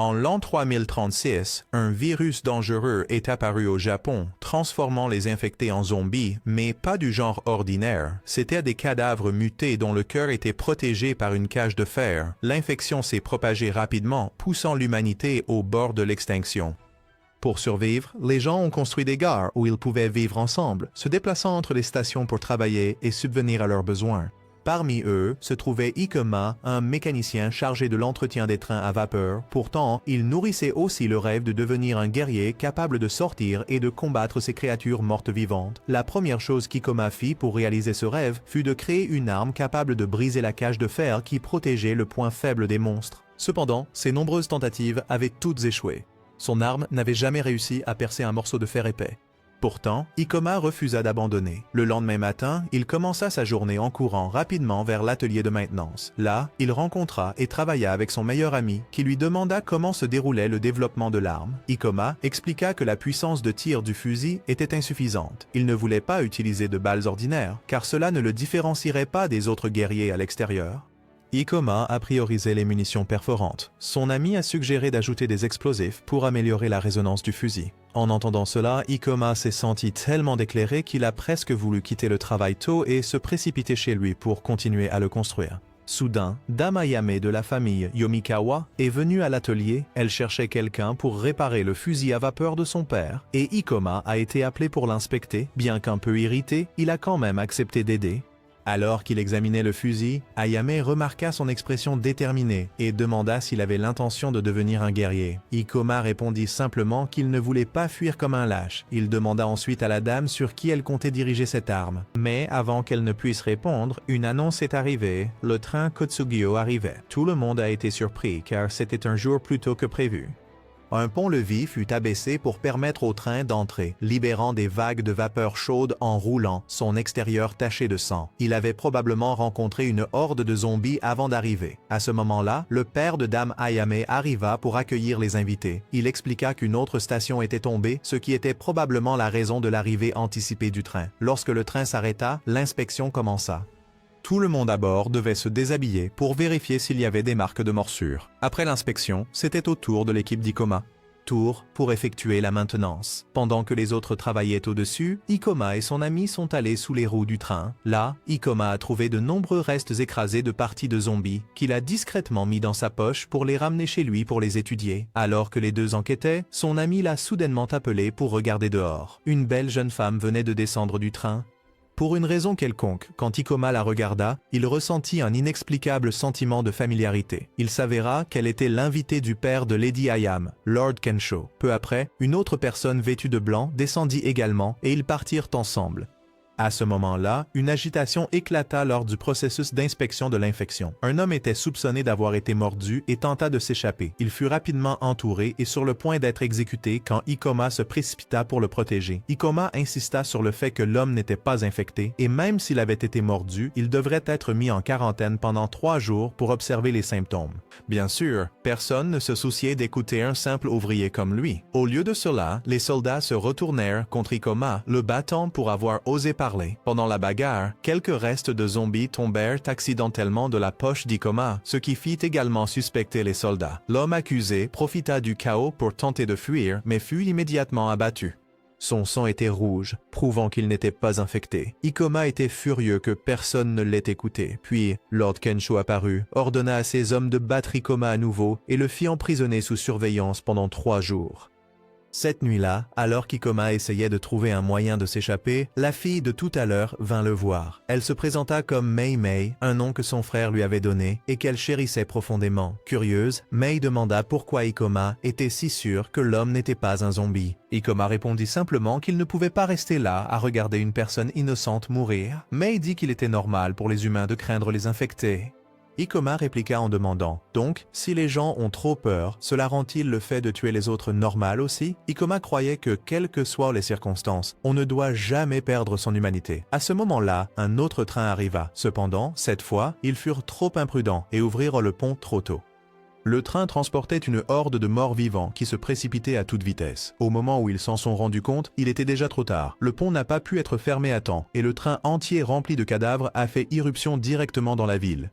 En l'an 3036, un virus dangereux est apparu au Japon, transformant les infectés en zombies, mais pas du genre ordinaire. C'étaient des cadavres mutés dont le cœur était protégé par une cage de fer. L'infection s'est propagée rapidement, poussant l'humanité au bord de l'extinction. Pour survivre, les gens ont construit des gares où ils pouvaient vivre ensemble, se déplaçant entre les stations pour travailler et subvenir à leurs besoins. Parmi eux se trouvait Ikoma, un mécanicien chargé de l'entretien des trains à vapeur. Pourtant, il nourrissait aussi le rêve de devenir un guerrier capable de sortir et de combattre ces créatures mortes vivantes. La première chose qu'Ikoma fit pour réaliser ce rêve fut de créer une arme capable de briser la cage de fer qui protégeait le point faible des monstres. Cependant, ses nombreuses tentatives avaient toutes échoué. Son arme n'avait jamais réussi à percer un morceau de fer épais. Pourtant, Ikoma refusa d'abandonner. Le lendemain matin, il commença sa journée en courant rapidement vers l'atelier de maintenance. Là, il rencontra et travailla avec son meilleur ami qui lui demanda comment se déroulait le développement de l'arme. Ikoma expliqua que la puissance de tir du fusil était insuffisante. Il ne voulait pas utiliser de balles ordinaires, car cela ne le différencierait pas des autres guerriers à l'extérieur. Ikoma a priorisé les munitions perforantes. Son ami a suggéré d'ajouter des explosifs pour améliorer la résonance du fusil. En entendant cela, Ikoma s'est senti tellement éclairé qu'il a presque voulu quitter le travail tôt et se précipiter chez lui pour continuer à le construire. Soudain, Dame Ayame de la famille Yomikawa est venue à l'atelier. Elle cherchait quelqu'un pour réparer le fusil à vapeur de son père, et Ikoma a été appelé pour l'inspecter. Bien qu'un peu irrité, il a quand même accepté d'aider. Alors qu'il examinait le fusil, Ayame remarqua son expression déterminée et demanda s'il avait l'intention de devenir un guerrier. Ikoma répondit simplement qu'il ne voulait pas fuir comme un lâche. Il demanda ensuite à la dame sur qui elle comptait diriger cette arme. Mais avant qu'elle ne puisse répondre, une annonce est arrivée. Le train Kotsugyo arrivait. Tout le monde a été surpris car c'était un jour plus tôt que prévu. Un pont-levis fut abaissé pour permettre au train d'entrer, libérant des vagues de vapeur chaude en roulant, son extérieur taché de sang. Il avait probablement rencontré une horde de zombies avant d'arriver. À ce moment-là, le père de Dame Ayame arriva pour accueillir les invités. Il expliqua qu'une autre station était tombée, ce qui était probablement la raison de l'arrivée anticipée du train. Lorsque le train s'arrêta, l'inspection commença. Tout le monde à bord devait se déshabiller pour vérifier s'il y avait des marques de morsure. Après l'inspection, c'était au tour de l'équipe d'Ikoma. Tour pour effectuer la maintenance. Pendant que les autres travaillaient au-dessus, Ikoma et son ami sont allés sous les roues du train. Là, Ikoma a trouvé de nombreux restes écrasés de parties de zombies qu'il a discrètement mis dans sa poche pour les ramener chez lui pour les étudier. Alors que les deux enquêtaient, son ami l'a soudainement appelé pour regarder dehors. Une belle jeune femme venait de descendre du train. Pour une raison quelconque, quand Ikoma la regarda, il ressentit un inexplicable sentiment de familiarité. Il s'avéra qu'elle était l'invitée du père de Lady Ayame, Lord Kensho. Peu après, une autre personne vêtue de blanc descendit également et ils partirent ensemble. À ce moment-là, une agitation éclata lors du processus d'inspection de l'infection. Un homme était soupçonné d'avoir été mordu et tenta de s'échapper. Il fut rapidement entouré et sur le point d'être exécuté quand Ikoma se précipita pour le protéger. Ikoma insista sur le fait que l'homme n'était pas infecté et même s'il avait été mordu, il devrait être mis en quarantaine pendant 3 jours pour observer les symptômes. Bien sûr, personne ne se souciait d'écouter un simple ouvrier comme lui. Au lieu de cela, les soldats se retournèrent contre Ikoma, le battant pour avoir osé parler. Pendant la bagarre, quelques restes de zombies tombèrent accidentellement de la poche d'Ikoma, ce qui fit également suspecter les soldats. L'homme accusé profita du chaos pour tenter de fuir, mais fut immédiatement abattu. Son sang était rouge, prouvant qu'il n'était pas infecté. Ikoma était furieux que personne ne l'ait écouté. Puis, Lord Kensho apparut, ordonna à ses hommes de battre Ikoma à nouveau et le fit emprisonner sous surveillance pendant 3 jours. Cette nuit-là, alors qu'Ikoma essayait de trouver un moyen de s'échapper, la fille de tout à l'heure vint le voir. Elle se présenta comme Mei Mei, un nom que son frère lui avait donné et qu'elle chérissait profondément. Curieuse, Mei demanda pourquoi Ikoma était si sûr que l'homme n'était pas un zombie. Ikoma répondit simplement qu'il ne pouvait pas rester là à regarder une personne innocente mourir. Mei dit qu'il était normal pour les humains de craindre les infectés. Ikoma répliqua en demandant « Donc, si les gens ont trop peur, cela rend-il le fait de tuer les autres normal aussi ?» Ikoma croyait que, quelles que soient les circonstances, on ne doit jamais perdre son humanité. À ce moment-là, un autre train arriva. Cependant, cette fois, ils furent trop imprudents et ouvrirent le pont trop tôt. Le train transportait une horde de morts vivants qui se précipitaient à toute vitesse. Au moment où ils s'en sont rendus compte, il était déjà trop tard. Le pont n'a pas pu être fermé à temps et le train entier rempli de cadavres a fait irruption directement dans la ville.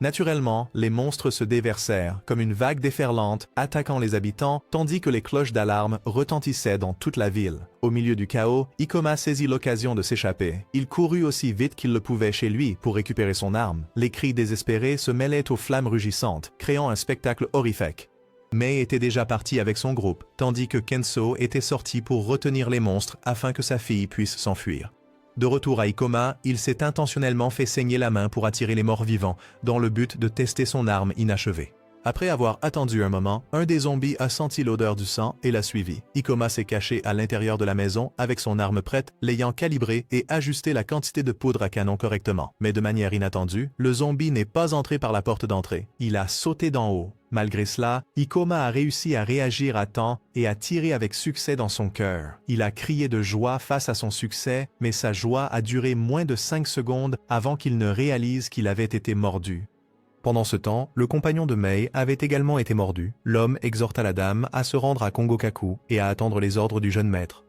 Naturellement, les monstres se déversèrent, comme une vague déferlante, attaquant les habitants, tandis que les cloches d'alarme retentissaient dans toute la ville. Au milieu du chaos, Ikoma saisit l'occasion de s'échapper. Il courut aussi vite qu'il le pouvait chez lui pour récupérer son arme. Les cris désespérés se mêlaient aux flammes rugissantes, créant un spectacle horrifique. Mei était déjà parti avec son groupe, tandis que Kenso était sorti pour retenir les monstres afin que sa fille puisse s'enfuir. De retour à Ikoma, il s'est intentionnellement fait saigner la main pour attirer les morts vivants, dans le but de tester son arme inachevée. Après avoir attendu un moment, un des zombies a senti l'odeur du sang et l'a suivi. Ikoma s'est caché à l'intérieur de la maison avec son arme prête, l'ayant calibrée et ajusté la quantité de poudre à canon correctement. Mais de manière inattendue, le zombie n'est pas entré par la porte d'entrée. Il a sauté d'en haut. Malgré cela, Ikoma a réussi à réagir à temps et à tirer avec succès dans son cœur. Il a crié de joie face à son succès, mais sa joie a duré moins de 5 secondes avant qu'il ne réalise qu'il avait été mordu. Pendant ce temps, le compagnon de Mei avait également été mordu. L'homme exhorta la dame à se rendre à Kongokaku et à attendre les ordres du jeune maître.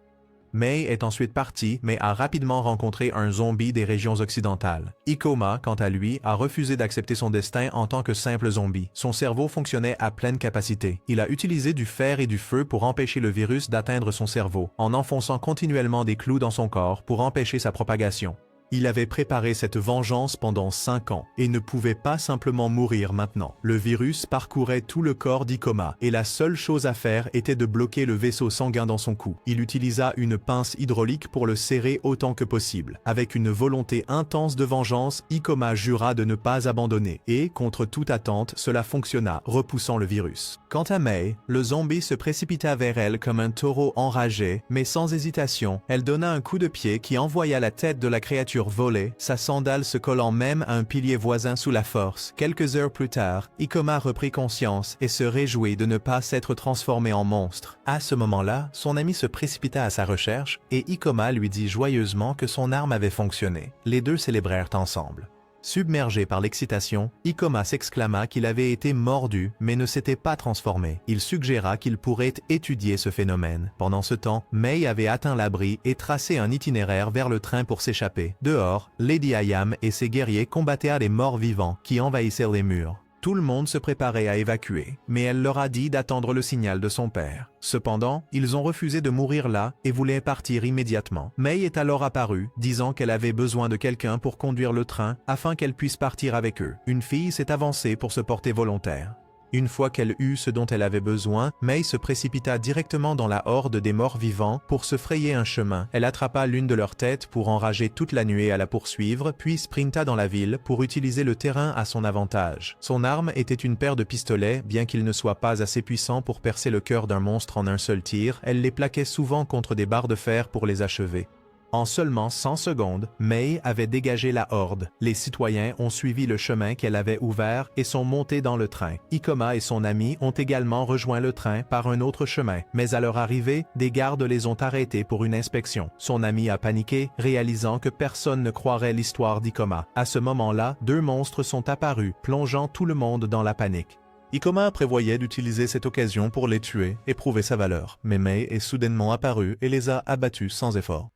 Mei est ensuite parti, mais a rapidement rencontré un zombie des régions occidentales. Ikoma, quant à lui, a refusé d'accepter son destin en tant que simple zombie. Son cerveau fonctionnait à pleine capacité. Il a utilisé du fer et du feu pour empêcher le virus d'atteindre son cerveau, en enfonçant continuellement des clous dans son corps pour empêcher sa propagation. Il avait préparé cette vengeance pendant 5 ans et ne pouvait pas simplement mourir maintenant. Le virus parcourait tout le corps d'Ikoma et la seule chose à faire était de bloquer le vaisseau sanguin dans son cou. Il utilisa une pince hydraulique pour le serrer autant que possible. Avec une volonté intense de vengeance, Ikoma jura de ne pas abandonner et, contre toute attente, cela fonctionna, repoussant le virus. Quant à Mei, le zombie se précipita vers elle comme un taureau enragé, mais sans hésitation, elle donna un coup de pied qui envoya la tête de la créature voler, sa sandale se collant même à un pilier voisin sous la force. Quelques heures plus tard, Ikoma reprit conscience et se réjouit de ne pas s'être transformé en monstre. À ce moment-là, son ami se précipita à sa recherche et Ikoma lui dit joyeusement que son arme avait fonctionné. Les deux célébrèrent ensemble. Submergé par l'excitation, Ikoma s'exclama qu'il avait été mordu mais ne s'était pas transformé. Il suggéra qu'il pourrait étudier ce phénomène. Pendant ce temps, Mei avait atteint l'abri et tracé un itinéraire vers le train pour s'échapper. Dehors, Lady Ayam et ses guerriers combattaient les morts vivants qui envahissèrent les murs. Tout le monde se préparait à évacuer, mais elle leur a dit d'attendre le signal de son père. Cependant, ils ont refusé de mourir là et voulaient partir immédiatement. Mei est alors apparue, disant qu'elle avait besoin de quelqu'un pour conduire le train afin qu'elle puisse partir avec eux. Une fille s'est avancée pour se porter volontaire. Une fois qu'elle eut ce dont elle avait besoin, Mei se précipita directement dans la horde des morts vivants pour se frayer un chemin. Elle attrapa l'une de leurs têtes pour enrager toute la nuée à la poursuivre, puis sprinta dans la ville pour utiliser le terrain à son avantage. Son arme était une paire de pistolets, bien qu'il ne soit pas assez puissant pour percer le cœur d'un monstre en un seul tir, elle les plaquait souvent contre des barres de fer pour les achever. En seulement 100 secondes, Mei avait dégagé la horde. Les citoyens ont suivi le chemin qu'elle avait ouvert et sont montés dans le train. Ikoma et son ami ont également rejoint le train par un autre chemin, mais à leur arrivée, des gardes les ont arrêtés pour une inspection. Son ami a paniqué, réalisant que personne ne croirait l'histoire d'Ikoma. À ce moment-là, 2 monstres sont apparus, plongeant tout le monde dans la panique. Ikoma prévoyait d'utiliser cette occasion pour les tuer et prouver sa valeur, mais Mei est soudainement apparue et les a abattus sans effort.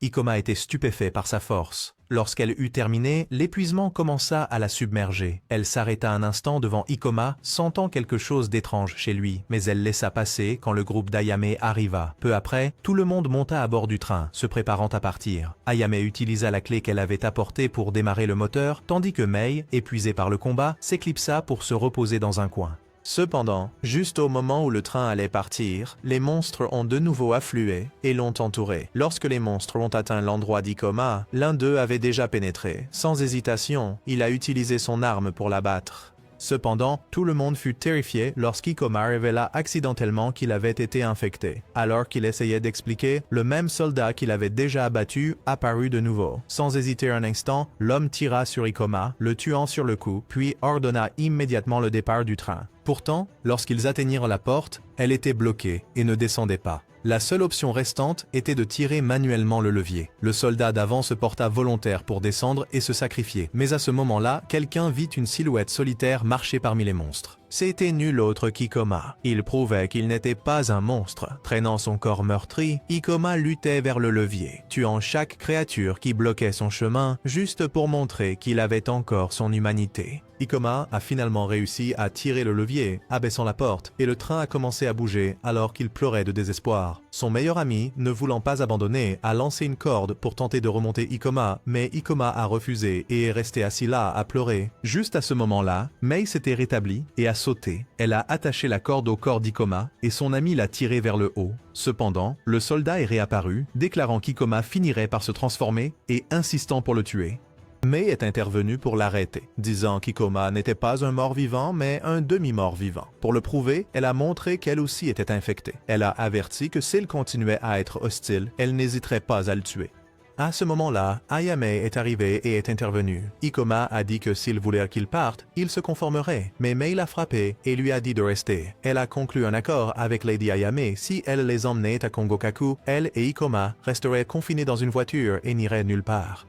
Ikoma était stupéfait par sa force. Lorsqu'elle eut terminé, l'épuisement commença à la submerger. Elle s'arrêta un instant devant Ikoma, sentant quelque chose d'étrange chez lui, mais elle laissa passer quand le groupe d'Ayame arriva. Peu après, tout le monde monta à bord du train, se préparant à partir. Ayame utilisa la clé qu'elle avait apportée pour démarrer le moteur, tandis que Mei, épuisée par le combat, s'éclipsa pour se reposer dans un coin. Cependant, juste au moment où le train allait partir, les monstres ont de nouveau afflué et l'ont entouré. Lorsque les monstres ont atteint l'endroit d'Ikoma, l'un d'eux avait déjà pénétré. Sans hésitation, il a utilisé son arme pour l'abattre. Cependant, tout le monde fut terrifié lorsqu'Ikoma révéla accidentellement qu'il avait été infecté. Alors qu'il essayait d'expliquer, le même soldat qu'il avait déjà abattu apparut de nouveau. Sans hésiter un instant, l'homme tira sur Ikoma, le tuant sur le coup, puis ordonna immédiatement le départ du train. Pourtant, lorsqu'ils atteignirent la porte, elle était bloquée et ne descendait pas. La seule option restante était de tirer manuellement le levier. Le soldat d'avant se porta volontaire pour descendre et se sacrifier. Mais à ce moment-là, quelqu'un vit une silhouette solitaire marcher parmi les monstres. C'était nul autre qu'Ikoma. Il prouvait qu'il n'était pas un monstre. Traînant son corps meurtri, Ikoma luttait vers le levier, tuant chaque créature qui bloquait son chemin, juste pour montrer qu'il avait encore son humanité. Ikoma a finalement réussi à tirer le levier, abaissant la porte, et le train a commencé à bouger alors qu'il pleurait de désespoir. Son meilleur ami, ne voulant pas abandonner, a lancé une corde pour tenter de remonter Ikoma, mais Ikoma a refusé et est resté assis là à pleurer. Juste à ce moment-là, Mei s'était rétablie et a sauté. Elle a attaché la corde au corps d'Ikoma et son ami l'a tiré vers le haut. Cependant, le soldat est réapparu, déclarant qu'Ikoma finirait par se transformer et insistant pour le tuer. Mei est intervenu pour l'arrêter, disant qu'Ikoma n'était pas un mort-vivant, mais un demi-mort-vivant. Pour le prouver, elle a montré qu'elle aussi était infectée. Elle a averti que s'il continuait à être hostile, elle n'hésiterait pas à le tuer. À ce moment-là, Ayame est arrivé et est intervenu. Ikoma a dit que s'il voulait qu'il parte, il se conformerait, mais Mei l'a frappé et lui a dit de rester. Elle a conclu un accord avec Lady Ayame si elle les emmenait à Kongokaku, elle et Ikoma resteraient confinés dans une voiture et n'iraient nulle part.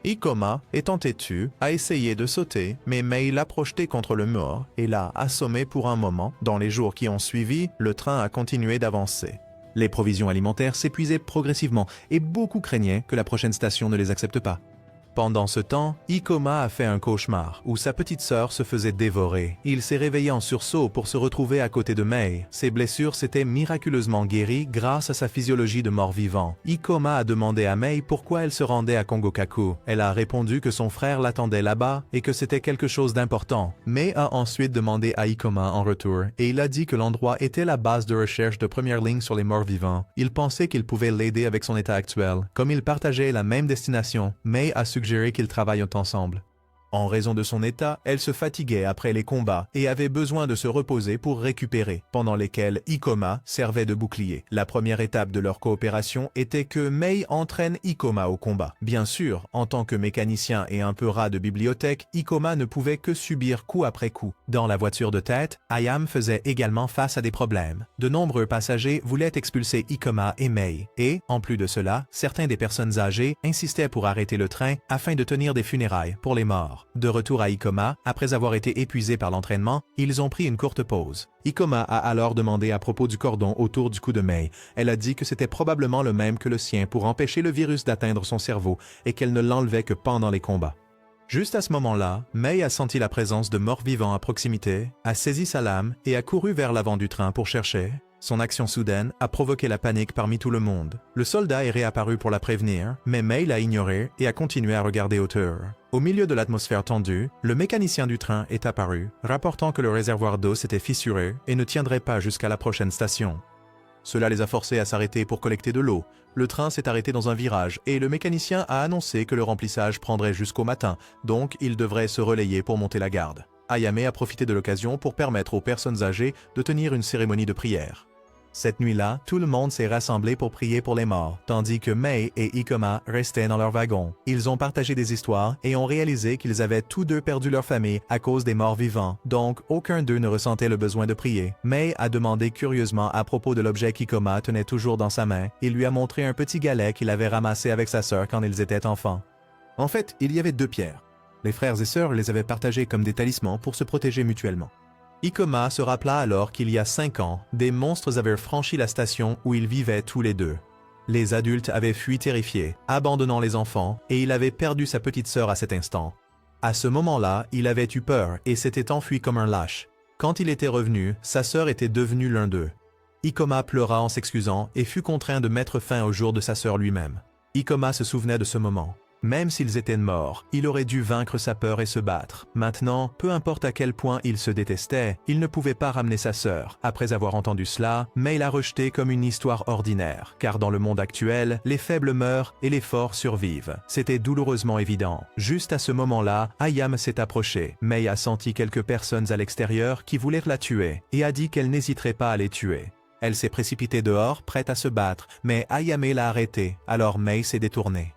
Ikoma, étant têtu, a essayé de sauter, mais Mei l'a projeté contre le mur et l'a assommé pour un moment. Dans les jours qui ont suivi, le train a continué d'avancer. Les provisions alimentaires s'épuisaient progressivement et beaucoup craignaient que la prochaine station ne les accepte pas. Pendant ce temps, Ikoma a fait un cauchemar où sa petite sœur se faisait dévorer. Il s'est réveillé en sursaut pour se retrouver à côté de Mei. Ses blessures s'étaient miraculeusement guéries grâce à sa physiologie de mort-vivant. Ikoma a demandé à Mei pourquoi elle se rendait à Kongokaku. Elle a répondu que son frère l'attendait là-bas et que c'était quelque chose d'important. Mei a ensuite demandé à Ikoma en retour et il a dit que l'endroit était la base de recherche de première ligne sur les morts-vivants. Il pensait qu'il pouvait l'aider avec son état actuel. Comme ils partageaient la même destination, Mei a suggéré qu'ils travaillent ensemble. En raison de son état, elle se fatiguait après les combats et avait besoin de se reposer pour récupérer, pendant lesquels Ikoma servait de bouclier. La première étape de leur coopération était que Mei entraîne Ikoma au combat. Bien sûr, en tant que mécanicien et un peu rat de bibliothèque, Ikoma ne pouvait que subir coup après coup. Dans la voiture de tête, Ayame faisait également face à des problèmes. De nombreux passagers voulaient expulser Ikoma et Mei, et, en plus de cela, certains des personnes âgées insistaient pour arrêter le train afin de tenir des funérailles pour les morts. De retour à Ikoma, après avoir été épuisés par l'entraînement, ils ont pris une courte pause. Ikoma a alors demandé à propos du cordon autour du cou de Mei. Elle a dit que c'était probablement le même que le sien pour empêcher le virus d'atteindre son cerveau et qu'elle ne l'enlevait que pendant les combats. Juste à ce moment-là, Mei a senti la présence de morts-vivants à proximité, a saisi sa lame et a couru vers l'avant du train pour chercher. Son action soudaine a provoqué la panique parmi tout le monde. Le soldat est réapparu pour la prévenir, mais Mei l'a ignoré et a continué à regarder autour. Au milieu de l'atmosphère tendue, le mécanicien du train est apparu, rapportant que le réservoir d'eau s'était fissuré et ne tiendrait pas jusqu'à la prochaine station. Cela les a forcés à s'arrêter pour collecter de l'eau. Le train s'est arrêté dans un virage et le mécanicien a annoncé que le remplissage prendrait jusqu'au matin, donc il devrait se relayer pour monter la garde. Ayame a profité de l'occasion pour permettre aux personnes âgées de tenir une cérémonie de prière. Cette nuit-là, tout le monde s'est rassemblé pour prier pour les morts, tandis que Mei et Ikoma restaient dans leur wagon. Ils ont partagé des histoires et ont réalisé qu'ils avaient tous deux perdu leur famille à cause des morts vivants, donc aucun d'eux ne ressentait le besoin de prier. Mei a demandé curieusement à propos de l'objet qu'Ikoma tenait toujours dans sa main. Il lui a montré un petit galet qu'il avait ramassé avec sa sœur quand ils étaient enfants. En fait, il y avait 2 pierres. Les frères et sœurs les avaient partagées comme des talismans pour se protéger mutuellement. Ikoma se rappela alors qu'il y a 5 ans, des monstres avaient franchi la station où ils vivaient tous les deux. Les adultes avaient fui terrifiés, abandonnant les enfants, et il avait perdu sa petite sœur à cet instant. À ce moment-là, il avait eu peur et s'était enfui comme un lâche. Quand il était revenu, sa sœur était devenue l'un d'eux. Ikoma pleura en s'excusant et fut contraint de mettre fin au jour de sa sœur lui-même. Ikoma se souvenait de ce moment. Même s'ils étaient morts, il aurait dû vaincre sa peur et se battre. Maintenant, peu importe à quel point il se détestait, il ne pouvait pas ramener sa sœur. Après avoir entendu cela, Mei l'a rejeté comme une histoire ordinaire, car dans le monde actuel, les faibles meurent et les forts survivent. C'était douloureusement évident. Juste à ce moment-là, Ayame s'est approché. Mei a senti quelques personnes à l'extérieur qui voulaient la tuer, et a dit qu'elle n'hésiterait pas à les tuer. Elle s'est précipitée dehors, prête à se battre, mais Ayame l'a arrêtée, alors Mei s'est détournée.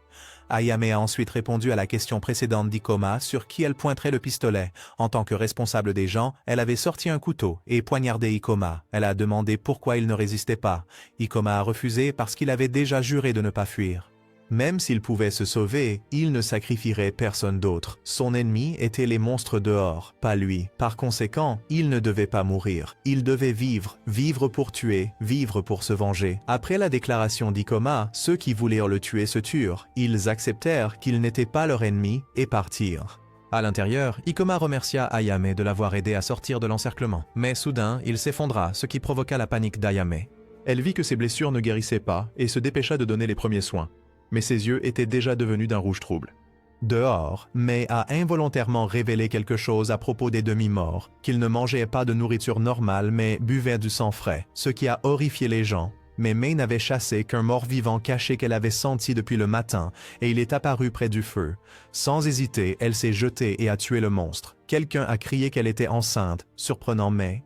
Ayame a ensuite répondu à la question précédente d'Ikoma sur qui elle pointerait le pistolet. En tant que responsable des gens, elle avait sorti un couteau et poignardé Ikoma. Elle a demandé pourquoi il ne résistait pas. Ikoma a refusé parce qu'il avait déjà juré de ne pas fuir. Même s'il pouvait se sauver, il ne sacrifierait personne d'autre. Son ennemi était les monstres dehors, pas lui. Par conséquent, il ne devait pas mourir. Il devait vivre, vivre pour tuer, vivre pour se venger. Après la déclaration d'Ikoma, ceux qui voulurent le tuer se turent. Ils acceptèrent qu'il n'était pas leur ennemi et partirent. À l'intérieur, Ikoma remercia Ayame de l'avoir aidé à sortir de l'encerclement. Mais soudain, il s'effondra, ce qui provoqua la panique d'Ayame. Elle vit que ses blessures ne guérissaient pas et se dépêcha de donner les premiers soins. Mais ses yeux étaient déjà devenus d'un rouge trouble. Dehors, Mei a involontairement révélé quelque chose à propos des demi-morts, qu'ils ne mangeaient pas de nourriture normale mais buvaient du sang frais, ce qui a horrifié les gens. Mais Mei n'avait chassé qu'un mort-vivant caché qu'elle avait senti depuis le matin, et il est apparu près du feu. Sans hésiter, elle s'est jetée et a tué le monstre. Quelqu'un a crié qu'elle était enceinte, surprenant Mei.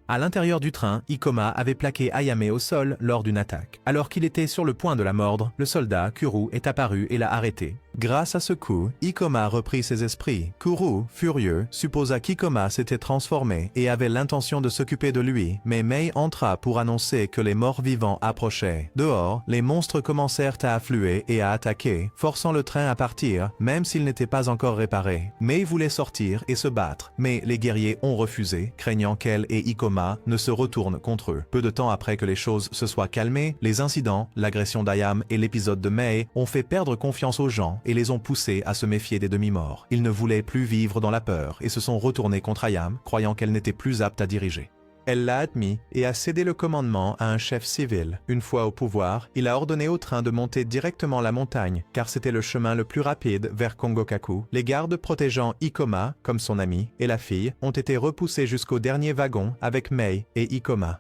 À l'intérieur du train, Ikoma avait plaqué Ayame au sol lors d'une attaque. Alors qu'il était sur le point de la mordre, le soldat, Kuru, est apparu et l'a arrêté. Grâce à ce coup, Ikoma reprit ses esprits. Kuru, furieux, supposa qu'Ikoma s'était transformé et avait l'intention de s'occuper de lui, mais Mei entra pour annoncer que les morts-vivants approchaient. Dehors, les monstres commencèrent à affluer et à attaquer, forçant le train à partir, même s'il n'était pas encore réparé. Mei voulait sortir et se battre, mais les guerriers ont refusé, craignant qu'elle et Ikoma ne se retournent contre eux. Peu de temps après que les choses se soient calmées, les incidents, l'agression d'Ayame et l'épisode de Mei ont fait perdre confiance aux gens et les ont poussés à se méfier des demi-morts. Ils ne voulaient plus vivre dans la peur et se sont retournés contre Ayame, croyant qu'elle n'était plus apte à diriger. Elle l'a admis et a cédé le commandement à un chef civil. Une fois au pouvoir, il a ordonné au train de monter directement la montagne, car c'était le chemin le plus rapide vers Kongokaku. Les gardes protégeant Ikoma, comme son ami, et la fille, ont été repoussés jusqu'au dernier wagon avec Mei et Ikoma.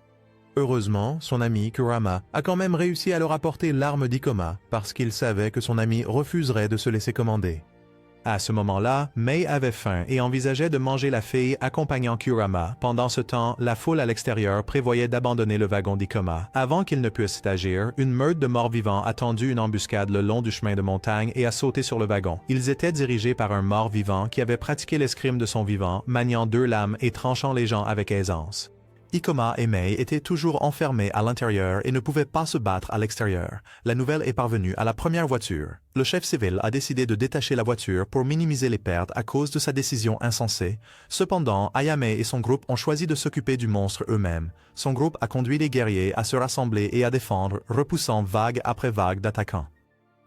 Heureusement, son ami Kurama a quand même réussi à leur apporter l'arme d'Ikoma, parce qu'il savait que son ami refuserait de se laisser commander. À ce moment-là, Mei avait faim et envisageait de manger la fille accompagnant Kurama. Pendant ce temps, la foule à l'extérieur prévoyait d'abandonner le wagon d'Ikoma. Avant qu'il ne puisse agir, une meute de morts-vivants a tendu une embuscade le long du chemin de montagne et a sauté sur le wagon. Ils étaient dirigés par un mort-vivant qui avait pratiqué l'escrime de son vivant, maniant 2 lames et tranchant les gens avec aisance. Ikoma et Mei étaient toujours enfermés à l'intérieur et ne pouvaient pas se battre à l'extérieur. La nouvelle est parvenue à la première voiture. Le chef civil a décidé de détacher la voiture pour minimiser les pertes à cause de sa décision insensée. Cependant, Ayame et son groupe ont choisi de s'occuper du monstre eux-mêmes. Son groupe a conduit les guerriers à se rassembler et à défendre, repoussant vague après vague d'attaquants.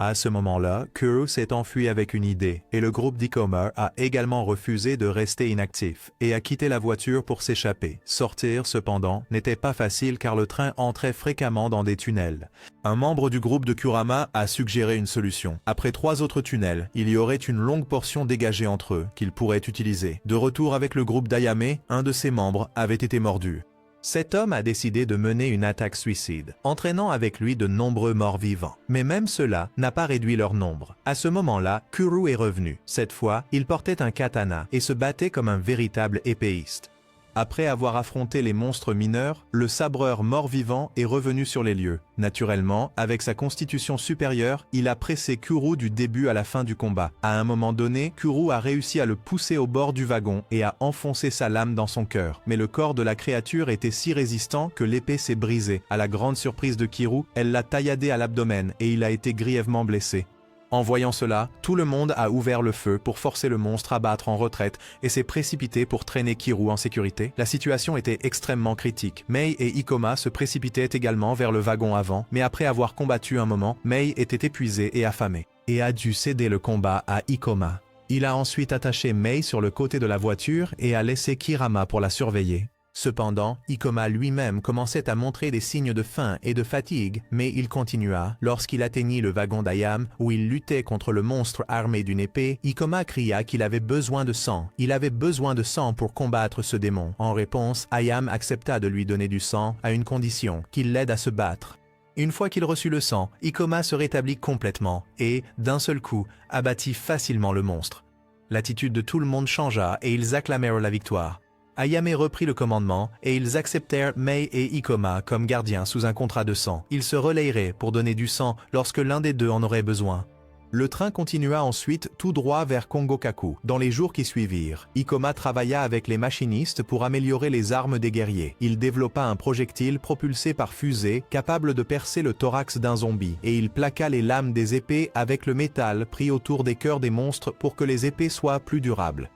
À ce moment-là, Kuru s'est enfui avec une idée, et le groupe d'Ikoma a également refusé de rester inactif, et a quitté la voiture pour s'échapper. Sortir, cependant, n'était pas facile car le train entrait fréquemment dans des tunnels. Un membre du groupe de Kurama a suggéré une solution. Après 3 autres tunnels, il y aurait une longue portion dégagée entre eux, qu'ils pourraient utiliser. De retour avec le groupe d'Ayame, un de ses membres avait été mordu. Cet homme a décidé de mener une attaque suicide, entraînant avec lui de nombreux morts-vivants. Mais même cela n'a pas réduit leur nombre. À ce moment-là, Kuru est revenu. Cette fois, il portait un katana et se battait comme un véritable épéiste. Après avoir affronté les monstres mineurs, le sabreur mort-vivant est revenu sur les lieux. Naturellement, avec sa constitution supérieure, il a pressé Kuru du début à la fin du combat. À un moment donné, Kuru a réussi à le pousser au bord du wagon et a enfoncé sa lame dans son cœur. Mais le corps de la créature était si résistant que l'épée s'est brisée. À la grande surprise de Kuru, elle l'a tailladé à l'abdomen et il a été grièvement blessé. En voyant cela, tout le monde a ouvert le feu pour forcer le monstre à battre en retraite et s'est précipité pour traîner Kuru en sécurité. La situation était extrêmement critique. Mei et Ikoma se précipitaient également vers le wagon avant, mais après avoir combattu un moment, Mei était épuisé et affamé, et a dû céder le combat à Ikoma. Il a ensuite attaché Mei sur le côté de la voiture et a laissé Kirama pour la surveiller. Cependant, Ikoma lui-même commençait à montrer des signes de faim et de fatigue, mais il continua. Lorsqu'il atteignit le wagon d'Ayame, où il luttait contre le monstre armé d'une épée, Ikoma cria qu'il avait besoin de sang. Il avait besoin de sang pour combattre ce démon. En réponse, Ayame accepta de lui donner du sang à une condition, qu'il l'aide à se battre. Une fois qu'il reçut le sang, Ikoma se rétablit complètement et, d'un seul coup, abattit facilement le monstre. L'attitude de tout le monde changea et ils acclamèrent la victoire. Ayame reprit le commandement et ils acceptèrent Mei et Ikoma comme gardiens sous un contrat de sang. Ils se relayeraient pour donner du sang lorsque l'un des deux en aurait besoin. Le train continua ensuite tout droit vers Kongokaku. Dans les jours qui suivirent, Ikoma travailla avec les machinistes pour améliorer les armes des guerriers. Il développa un projectile propulsé par fusée capable de percer le thorax d'un zombie et il plaqua les lames des épées avec le métal pris autour des cœurs des monstres pour que les épées soient plus durables.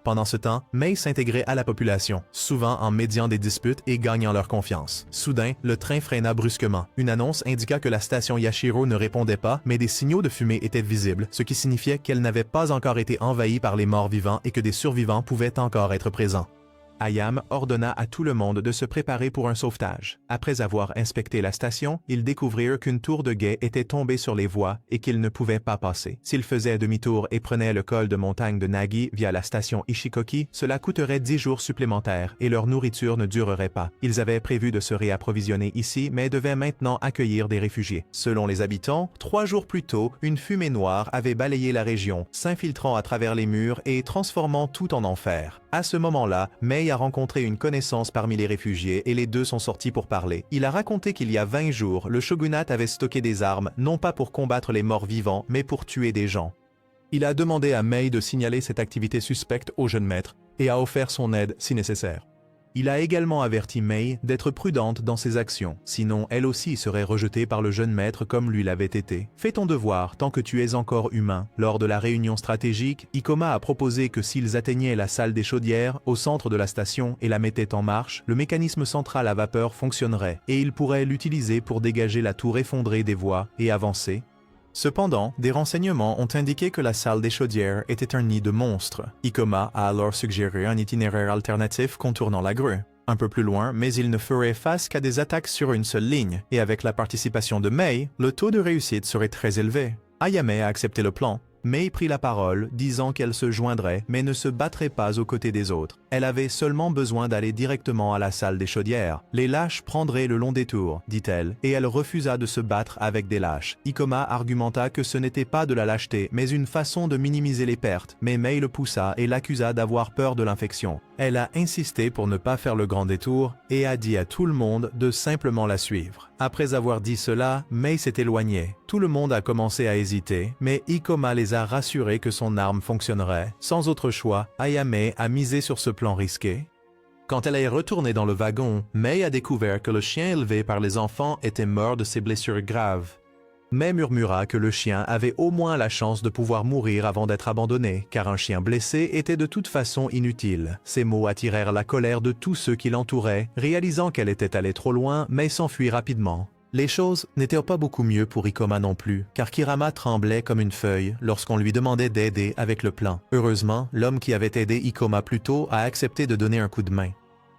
Pendant ce temps, Mei s'intégrait à la population, souvent en médiant des disputes et gagnant leur confiance. Soudain, le train freina brusquement. Une annonce indiqua que la station Yashiro ne répondait pas, mais des signaux de fumée étaient visibles, ce qui signifiait qu'elle n'avait pas encore été envahie par les morts vivants et que des survivants pouvaient encore être présents. Ayame ordonna à tout le monde de se préparer pour un sauvetage. Après avoir inspecté la station, ils découvrirent qu'une tour de guet était tombée sur les voies et qu'ils ne pouvaient pas passer. S'ils faisaient demi-tour et prenaient le col de montagne de Nagi via la station Ishikoki, cela coûterait 10 jours supplémentaires et leur nourriture ne durerait pas. Ils avaient prévu de se réapprovisionner ici, mais devaient maintenant accueillir des réfugiés. Selon les habitants, 3 jours plus tôt, une fumée noire avait balayé la région, s'infiltrant à travers les murs et transformant tout en enfer. À ce moment-là, Mei a rencontré une connaissance parmi les réfugiés et les deux sont sortis pour parler. Il a raconté qu'il y a 20 jours, le shogunat avait stocké des armes, non pas pour combattre les morts vivants, mais pour tuer des gens. Il a demandé à Mei de signaler cette activité suspecte au jeune maître et a offert son aide si nécessaire. Il a également averti Mei d'être prudente dans ses actions, sinon elle aussi serait rejetée par le jeune maître comme lui l'avait été. Fais ton devoir tant que tu es encore humain. Lors de la réunion stratégique, Ikoma a proposé que s'ils atteignaient la salle des chaudières, au centre de la station, et la mettaient en marche, le mécanisme central à vapeur fonctionnerait, et ils pourraient l'utiliser pour dégager la tour effondrée des voies et avancer. Cependant, des renseignements ont indiqué que la salle des chaudières était un nid de monstres. Ikoma a alors suggéré un itinéraire alternatif contournant la grue. Un peu plus loin, mais il ne ferait face qu'à des attaques sur une seule ligne, et avec la participation de Mei, le taux de réussite serait très élevé. Ayame a accepté le plan. Mei prit la parole, disant qu'elle se joindrait, mais ne se battrait pas aux côtés des autres. Elle avait seulement besoin d'aller directement à la salle des chaudières. Les lâches prendraient le long détour, dit-elle, et elle refusa de se battre avec des lâches. Ikoma argumenta que ce n'était pas de la lâcheté, mais une façon de minimiser les pertes, mais Mei le poussa et l'accusa d'avoir peur de l'infection. Elle a insisté pour ne pas faire le grand détour et a dit à tout le monde de simplement la suivre. Après avoir dit cela, Mei s'est éloignée. Tout le monde a commencé à hésiter, mais Ikoma les a rassurés que son arme fonctionnerait. Sans autre choix, Ayame a misé sur ce plan risqué. Quand elle est retournée dans le wagon, Mei a découvert que le chien élevé par les enfants était mort de ses blessures graves. Mei murmura que le chien avait au moins la chance de pouvoir mourir avant d'être abandonné, car un chien blessé était de toute façon inutile. Ces mots attirèrent la colère de tous ceux qui l'entouraient. Réalisant qu'elle était allée trop loin, Mei s'enfuit rapidement. Les choses n'étaient pas beaucoup mieux pour Ikoma non plus, car Kirama tremblait comme une feuille lorsqu'on lui demandait d'aider avec le plan. Heureusement, l'homme qui avait aidé Ikoma plus tôt a accepté de donner un coup de main.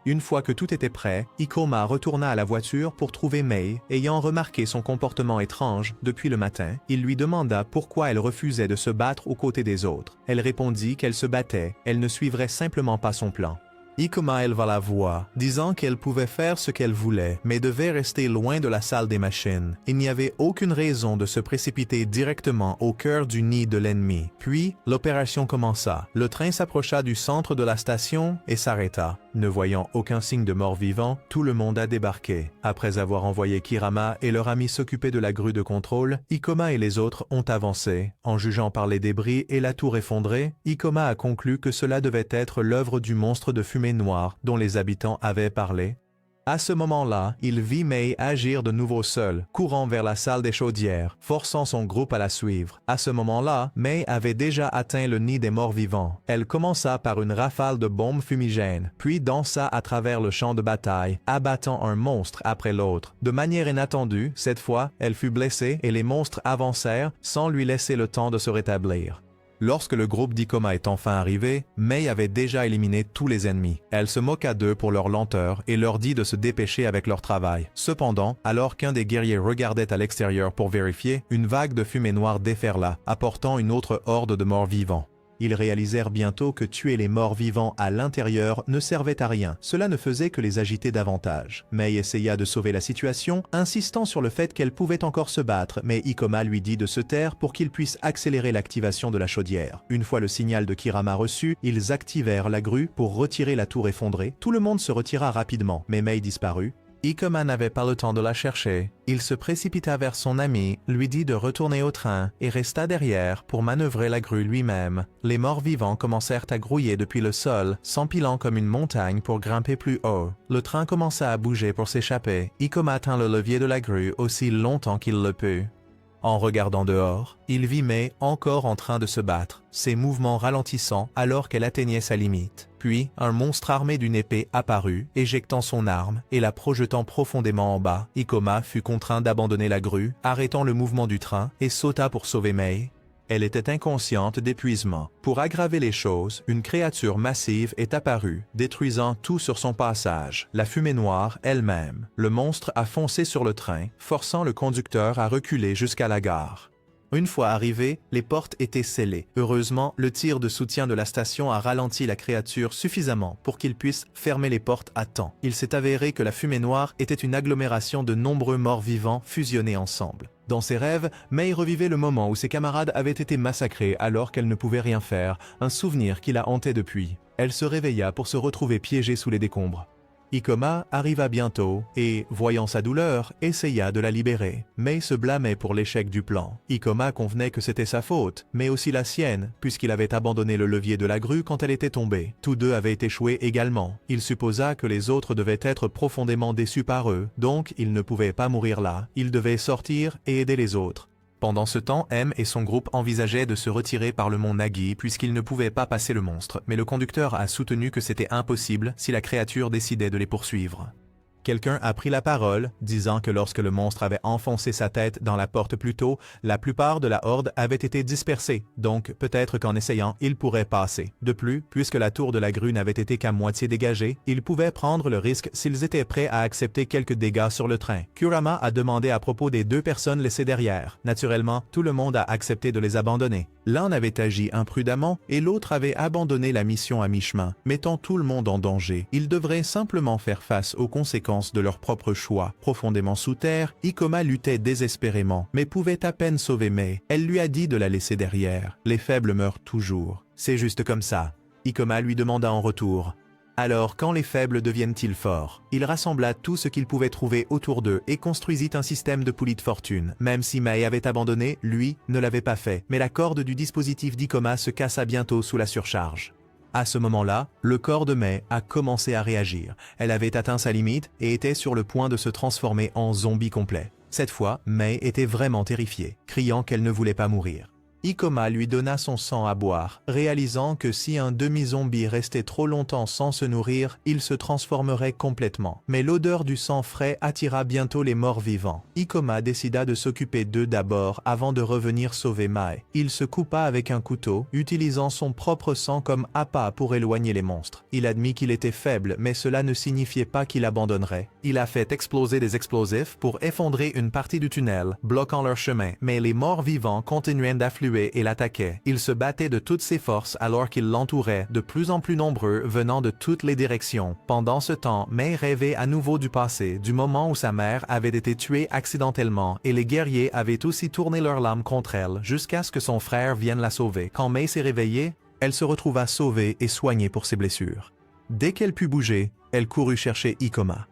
Une fois que tout était prêt, Ikoma retourna à la voiture pour trouver Mei. Ayant remarqué son comportement étrange depuis le matin, il lui demanda pourquoi elle refusait de se battre aux côtés des autres. Elle répondit qu'elle se battait, elle ne suivrait simplement pas son plan. Ikoma éleva la voix, disant qu'elle pouvait faire ce qu'elle voulait, mais devait rester loin de la salle des machines. Il n'y avait aucune raison de se précipiter directement au cœur du nid de l'ennemi. Puis, l'opération commença. Le train s'approcha du centre de la station et s'arrêta. Ne voyant aucun signe de mort-vivant, tout le monde a débarqué. Après avoir envoyé Kirama et leur ami s'occuper de la grue de contrôle, Ikoma et les autres ont avancé. En jugeant par les débris et la tour effondrée, Ikoma a conclu que cela devait être l'œuvre du monstre de fumée noire dont les habitants avaient parlé. À ce moment-là, il vit Mei agir de nouveau seule, courant vers la salle des chaudières, forçant son groupe à la suivre. À ce moment-là, Mei avait déjà atteint le nid des morts-vivants. Elle commença par une rafale de bombes fumigènes, puis dansa à travers le champ de bataille, abattant un monstre après l'autre. De manière inattendue, cette fois, elle fut blessée et les monstres avancèrent sans lui laisser le temps de se rétablir. Lorsque le groupe d'Ikoma est enfin arrivé, Mei avait déjà éliminé tous les ennemis. Elle se moqua d'eux pour leur lenteur et leur dit de se dépêcher avec leur travail. Cependant, alors qu'un des guerriers regardait à l'extérieur pour vérifier, une vague de fumée noire déferla, apportant une autre horde de morts vivants. Ils réalisèrent bientôt que tuer les morts vivants à l'intérieur ne servait à rien. Cela ne faisait que les agiter davantage. Mei essaya de sauver la situation, insistant sur le fait qu'elle pouvait encore se battre, mais Ikoma lui dit de se taire pour qu'il puisse accélérer l'activation de la chaudière. Une fois le signal de Kirama reçu, ils activèrent la grue pour retirer la tour effondrée. Tout le monde se retira rapidement, mais Mei disparut. Ikoma n'avait pas le temps de la chercher. Il se précipita vers son ami, lui dit de retourner au train et resta derrière pour manœuvrer la grue lui-même. Les morts vivants commencèrent à grouiller depuis le sol, s'empilant comme une montagne pour grimper plus haut. Le train commença à bouger pour s'échapper. Ikoma tint le levier de la grue aussi longtemps qu'il le put. En regardant dehors, il vit Mei encore en train de se battre, ses mouvements ralentissant alors qu'elle atteignait sa limite. Puis, un monstre armé d'une épée apparut, éjectant son arme et la projetant profondément en bas. Ikoma fut contraint d'abandonner la grue, arrêtant le mouvement du train, et sauta pour sauver Mei. Elle était inconsciente d'épuisement. Pour aggraver les choses, une créature massive est apparue, détruisant tout sur son passage. La fumée noire elle-même. Le monstre a foncé sur le train, forçant le conducteur à reculer jusqu'à la gare. Une fois arrivé, les portes étaient scellées. Heureusement, le tir de soutien de la station a ralenti la créature suffisamment pour qu'il puisse fermer les portes à temps. Il s'est avéré que la fumée noire était une agglomération de nombreux morts vivants fusionnés ensemble. Dans ses rêves, Mei revivait le moment où ses camarades avaient été massacrés alors qu'elle ne pouvait rien faire, un souvenir qui la hantait depuis. Elle se réveilla pour se retrouver piégée sous les décombres. Ikoma arriva bientôt et, voyant sa douleur, essaya de la libérer. Mei se blâmait pour l'échec du plan. Ikoma convenait que c'était sa faute, mais aussi la sienne, puisqu'il avait abandonné le levier de la grue quand elle était tombée. Tous deux avaient échoué également. Il supposa que les autres devaient être profondément déçus par eux, donc ils ne pouvaient pas mourir là. Ils devaient sortir et aider les autres. Pendant ce temps, M et son groupe envisageaient de se retirer par le mont Nagi puisqu'ils ne pouvaient pas passer le monstre, mais le conducteur a soutenu que c'était impossible si la créature décidait de les poursuivre. Quelqu'un a pris la parole, disant que lorsque le monstre avait enfoncé sa tête dans la porte plus tôt, la plupart de la horde avait été dispersée, donc peut-être qu'en essayant, il pourrait passer. De plus, puisque la tour de la grue n'avait été qu'à moitié dégagée, ils pouvaient prendre le risque s'ils étaient prêts à accepter quelques dégâts sur le train. Kurama a demandé à propos des deux personnes laissées derrière. Naturellement, tout le monde a accepté de les abandonner. L'un avait agi imprudemment et l'autre avait abandonné la mission à mi-chemin, mettant tout le monde en danger. Ils devraient simplement faire face aux conséquences de leur propre choix. Profondément sous terre, Ikoma luttait désespérément, mais pouvait à peine sauver Mei. Elle lui a dit de la laisser derrière. Les faibles meurent toujours. C'est juste comme ça. Ikoma lui demanda en retour. Alors, quand les faibles deviennent-ils forts? Il rassembla tout ce qu'il pouvait trouver autour d'eux et construisit un système de poulies de fortune. Même si Mei avait abandonné, lui ne l'avait pas fait. Mais la corde du dispositif d'Ikoma se cassa bientôt sous la surcharge. À ce moment-là, le corps de Mei a commencé à réagir. Elle avait atteint sa limite et était sur le point de se transformer en zombie complet. Cette fois, Mei était vraiment terrifiée, criant qu'elle ne voulait pas mourir. Ikoma lui donna son sang à boire, réalisant que si un demi-zombie restait trop longtemps sans se nourrir, il se transformerait complètement. Mais l'odeur du sang frais attira bientôt les morts vivants. Ikoma décida de s'occuper d'eux d'abord avant de revenir sauver Mei. Il se coupa avec un couteau, utilisant son propre sang comme appât pour éloigner les monstres. Il admit qu'il était faible, mais cela ne signifiait pas qu'il abandonnerait. Il a fait exploser des explosifs pour effondrer une partie du tunnel, bloquant leur chemin, mais les morts vivants continuaient d'affluer et l'attaquait. Il se battait de toutes ses forces alors qu'il l'entourait, de plus en plus nombreux venant de toutes les directions. Pendant ce temps, Mei rêvait à nouveau du passé, du moment où sa mère avait été tuée accidentellement et les guerriers avaient aussi tourné leurs lames contre elle jusqu'à ce que son frère vienne la sauver. Quand Mei s'est réveillée, elle se retrouva sauvée et soignée pour ses blessures. Dès qu'elle put bouger, elle courut chercher Ikoma.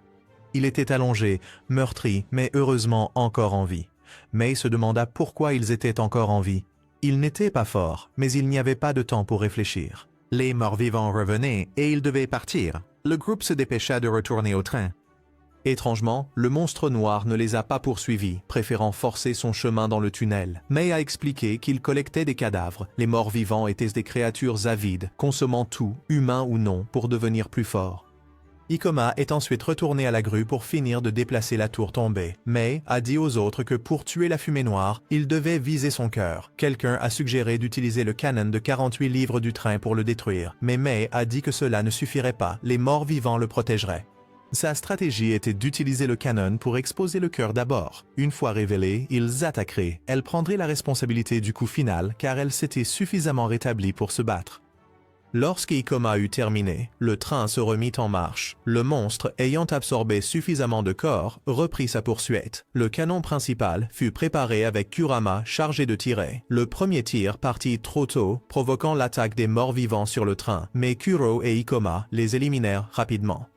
Il était allongé, meurtri, mais heureusement encore en vie. Mei se demanda pourquoi ils étaient encore en vie. Ils n'étaient pas forts, mais il n'y avait pas de temps pour réfléchir. Les morts-vivants revenaient et ils devaient partir. Le groupe se dépêcha de retourner au train. Étrangement, le monstre noir ne les a pas poursuivis, préférant forcer son chemin dans le tunnel. Mei a expliqué qu'il collectait des cadavres. Les morts-vivants étaient des créatures avides, consommant tout, humain ou non, pour devenir plus forts. Ikoma est ensuite retourné à la grue pour finir de déplacer la tour tombée. Mei a dit aux autres que pour tuer la fumée noire, il devait viser son cœur. Quelqu'un a suggéré d'utiliser le canon de 48 livres du train pour le détruire, mais Mei a dit que cela ne suffirait pas, les morts vivants le protégeraient. Sa stratégie était d'utiliser le canon pour exposer le cœur d'abord. Une fois révélé, ils attaqueraient. Elle prendrait la responsabilité du coup final car elle s'était suffisamment rétablie pour se battre. Lorsque Ikoma eut terminé, le train se remit en marche. Le monstre, ayant absorbé suffisamment de corps, reprit sa poursuite. Le canon principal fut préparé avec Kurama chargé de tirer. Le premier tir partit trop tôt, provoquant l'attaque des morts-vivants sur le train, mais Kuro et Ikoma les éliminèrent rapidement.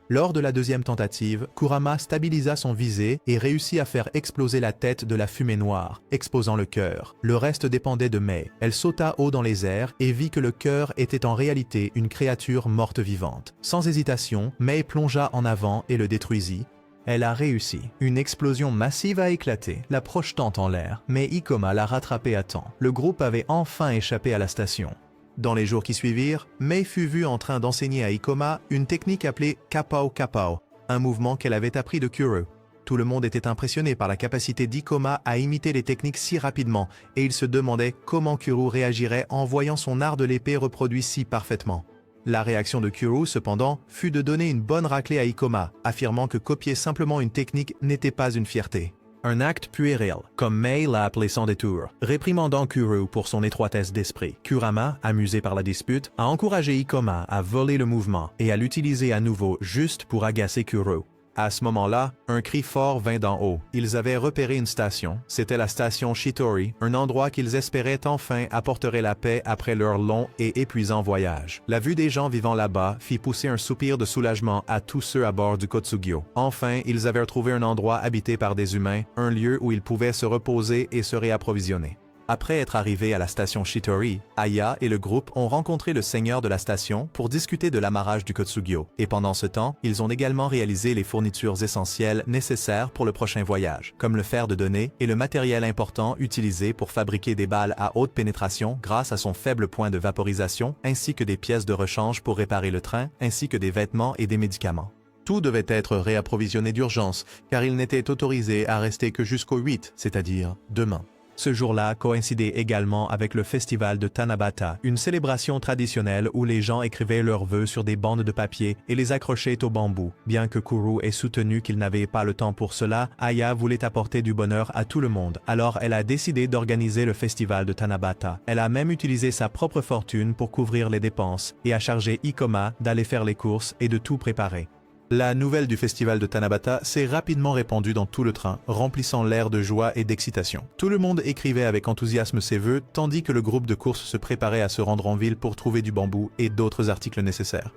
Lors de la deuxième tentative, Kurama stabilisa son visée et réussit à faire exploser la tête de la fumée noire, exposant le cœur. Le reste dépendait de Mei. Elle sauta haut dans les airs et vit que le cœur était en réalité une créature morte vivante. Sans hésitation, Mei plongea en avant et le détruisit. Elle a réussi. Une explosion massive a éclaté, la projetant en l'air, mais Ikoma l'a rattrapée à temps. Le groupe avait enfin échappé à la station. Dans les jours qui suivirent, Mei fut vue en train d'enseigner à Ikoma une technique appelée Kapao Kapao, un mouvement qu'elle avait appris de Kuro. Tout le monde était impressionné par la capacité d'Ikoma à imiter les techniques si rapidement, et il se demandait comment Kuro réagirait en voyant son art de l'épée reproduit si parfaitement. La réaction de Kuro, cependant, fut de donner une bonne raclée à Ikoma, affirmant que copier simplement une technique n'était pas une fierté. Un acte puéril, comme Mei l'a appelé sans détour, réprimandant Kuro pour son étroitesse d'esprit. Kurama, amusé par la dispute, a encouragé Ikoma à voler le mouvement et à l'utiliser à nouveau juste pour agacer Kuro. À ce moment-là, un cri fort vint d'en haut. Ils avaient repéré une station. C'était la station Shitori, un endroit qu'ils espéraient enfin apporterait la paix après leur long et épuisant voyage. La vue des gens vivant là-bas fit pousser un soupir de soulagement à tous ceux à bord du Kotsugyo. Enfin, ils avaient trouvé un endroit habité par des humains, un lieu où ils pouvaient se reposer et se réapprovisionner. Après être arrivés à la station Shitori, Aya et le groupe ont rencontré le seigneur de la station pour discuter de l'amarrage du Kotsugyo. Et pendant ce temps, ils ont également réalisé les fournitures essentielles nécessaires pour le prochain voyage, comme le fer de données et le matériel important utilisé pour fabriquer des balles à haute pénétration grâce à son faible point de vaporisation, ainsi que des pièces de rechange pour réparer le train, ainsi que des vêtements et des médicaments. Tout devait être réapprovisionné d'urgence, car il n'était autorisé à rester que jusqu'au 8, c'est-à-dire demain. Ce jour-là coïncidait également avec le festival de Tanabata, une célébration traditionnelle où les gens écrivaient leurs vœux sur des bandes de papier et les accrochaient au bambou. Bien que Kuro ait soutenu qu'il n'avait pas le temps pour cela, Aya voulait apporter du bonheur à tout le monde. Alors elle a décidé d'organiser le festival de Tanabata. Elle a même utilisé sa propre fortune pour couvrir les dépenses et a chargé Ikoma d'aller faire les courses et de tout préparer. La nouvelle du festival de Tanabata s'est rapidement répandue dans tout le train, remplissant l'air de joie et d'excitation. Tout le monde écrivait avec enthousiasme ses vœux, tandis que le groupe de course se préparait à se rendre en ville pour trouver du bambou et d'autres articles nécessaires.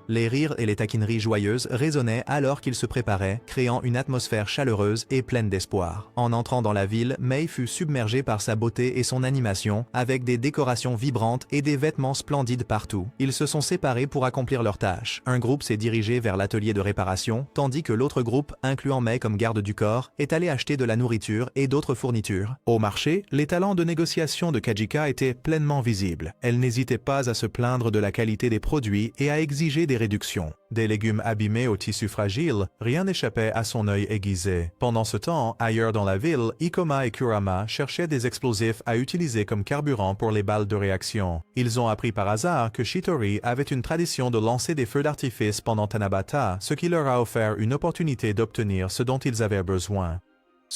Les rires et les taquineries joyeuses résonnaient alors qu'ils se préparaient, créant une atmosphère chaleureuse et pleine d'espoir. En entrant dans la ville, Mei fut submergée par sa beauté et son animation, avec des décorations vibrantes et des vêtements splendides partout. Ils se sont séparés pour accomplir leurs tâches. Un groupe s'est dirigé vers l'atelier de réparation, tandis que l'autre groupe, incluant Mei comme garde du corps, est allé acheter de la nourriture et d'autres fournitures. Au marché, les talents de négociation de Kajika étaient pleinement visibles. Elle n'hésitait pas à se plaindre de la qualité des produits et à exiger des réductions. Des légumes abîmés au tissu fragile, rien n'échappait à son œil aiguisé. Pendant ce temps, ailleurs dans la ville, Ikoma et Kurama cherchaient des explosifs à utiliser comme carburant pour les balles de réaction. Ils ont appris par hasard que Shitori avait une tradition de lancer des feux d'artifice pendant Tanabata, ce qui leur a offert une opportunité d'obtenir ce dont ils avaient besoin.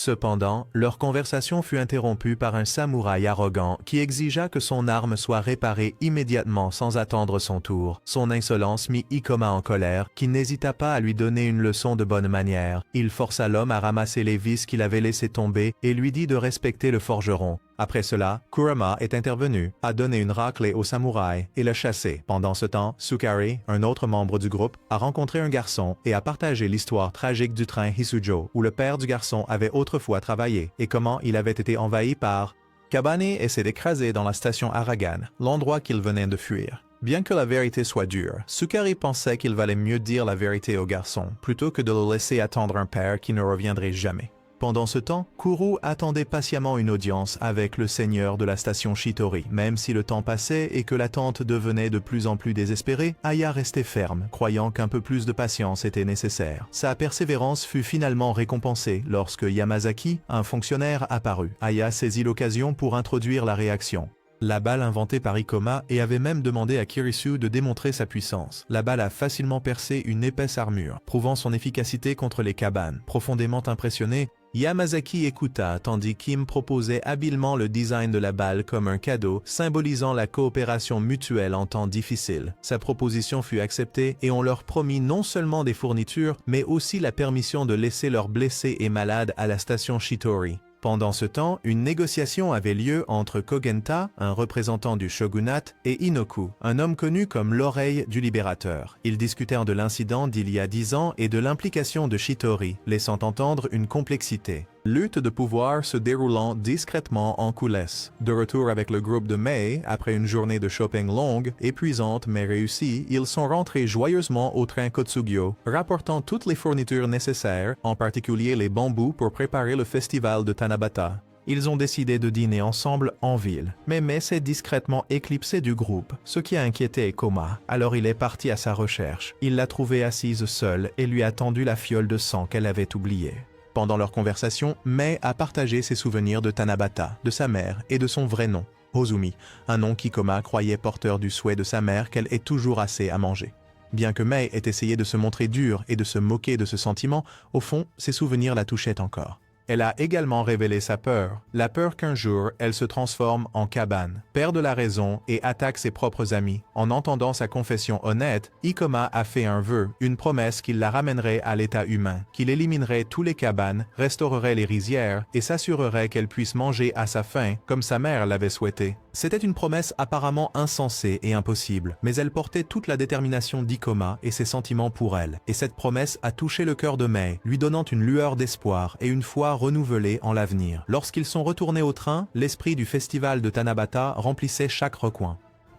Cependant, leur conversation fut interrompue par un samouraï arrogant qui exigea que son arme soit réparée immédiatement sans attendre son tour. Son insolence mit Ikoma en colère, qui n'hésita pas à lui donner une leçon de bonne manière. Il força l'homme à ramasser les vis qu'il avait laissées tomber et lui dit de respecter le forgeron. Après cela, Kurama est intervenu, a donné une raclée au samouraï et l'a chassé. Pendant ce temps, Sukari, un autre membre du groupe, a rencontré un garçon et a partagé l'histoire tragique du train Hisujo, où le père du garçon avait autrefois travaillé et comment il avait été envahi par Kabane et s'est écrasé dans la station Aragan, l'endroit qu'il venait de fuir. Bien que la vérité soit dure, Sukari pensait qu'il valait mieux dire la vérité au garçon plutôt que de le laisser attendre un père qui ne reviendrait jamais. Pendant ce temps, Kuro attendait patiemment une audience avec le seigneur de la station Shitori. Même si le temps passait et que l'attente devenait de plus en plus désespérée, Aya restait ferme, croyant qu'un peu plus de patience était nécessaire. Sa persévérance fut finalement récompensée lorsque Yamazaki, un fonctionnaire, apparut. Aya saisit l'occasion pour introduire la réaction. La balle inventée par Ikoma et avait même demandé à Kirisu de démontrer sa puissance. La balle a facilement percé une épaisse armure, prouvant son efficacité contre les cabanes. Profondément impressionné, Yamazaki écouta tandis Kim proposait habilement le design de la balle comme un cadeau symbolisant la coopération mutuelle en temps difficiles. Sa proposition fut acceptée et on leur promit non seulement des fournitures, mais aussi la permission de laisser leurs blessés et malades à la station Shitori. Pendant ce temps, une négociation avait lieu entre Kogenta, un représentant du shogunat, et Inoku, un homme connu comme l'oreille du libérateur. Ils discutèrent de l'incident d'il y a 10 ans et de l'implication de Shitori, laissant entendre une complexité. Lutte de pouvoir se déroulant discrètement en coulisses. De retour avec le groupe de Mei, après une journée de shopping longue, épuisante mais réussie, ils sont rentrés joyeusement au train Kotsugyo, rapportant toutes les fournitures nécessaires, en particulier les bambous pour préparer le festival de Tanabata. Ils ont décidé de dîner ensemble en ville, mais Mei s'est discrètement éclipsé du groupe, ce qui a inquiété Ikoma. Alors il est parti à sa recherche. Il l'a trouvée assise seule et lui a tendu la fiole de sang qu'elle avait oubliée. Pendant leur conversation, Mei a partagé ses souvenirs de Tanabata, de sa mère et de son vrai nom, Hozumi, un nom qu'Ikoma croyait porteur du souhait de sa mère qu'elle ait toujours assez à manger. Bien que Mei ait essayé de se montrer dure et de se moquer de ce sentiment, au fond, ses souvenirs la touchaient encore. Elle a également révélé sa peur, la peur qu'un jour, elle se transforme en cabane, perde la raison et attaque ses propres amis. En entendant sa confession honnête, Ikoma a fait un vœu, une promesse qu'il la ramènerait à l'état humain, qu'il éliminerait tous les cabanes, restaurerait les rizières et s'assurerait qu'elle puisse manger à sa faim, comme sa mère l'avait souhaité. C'était une promesse apparemment insensée et impossible, mais elle portait toute la détermination d'Ikoma et ses sentiments pour elle, et cette promesse a touché le cœur de Mei, lui donnant une lueur d'espoir et une foi renouvelée en l'avenir. Lorsqu'ils sont retournés au train, l'esprit du festival de Tanabata remplissait chaque recoin.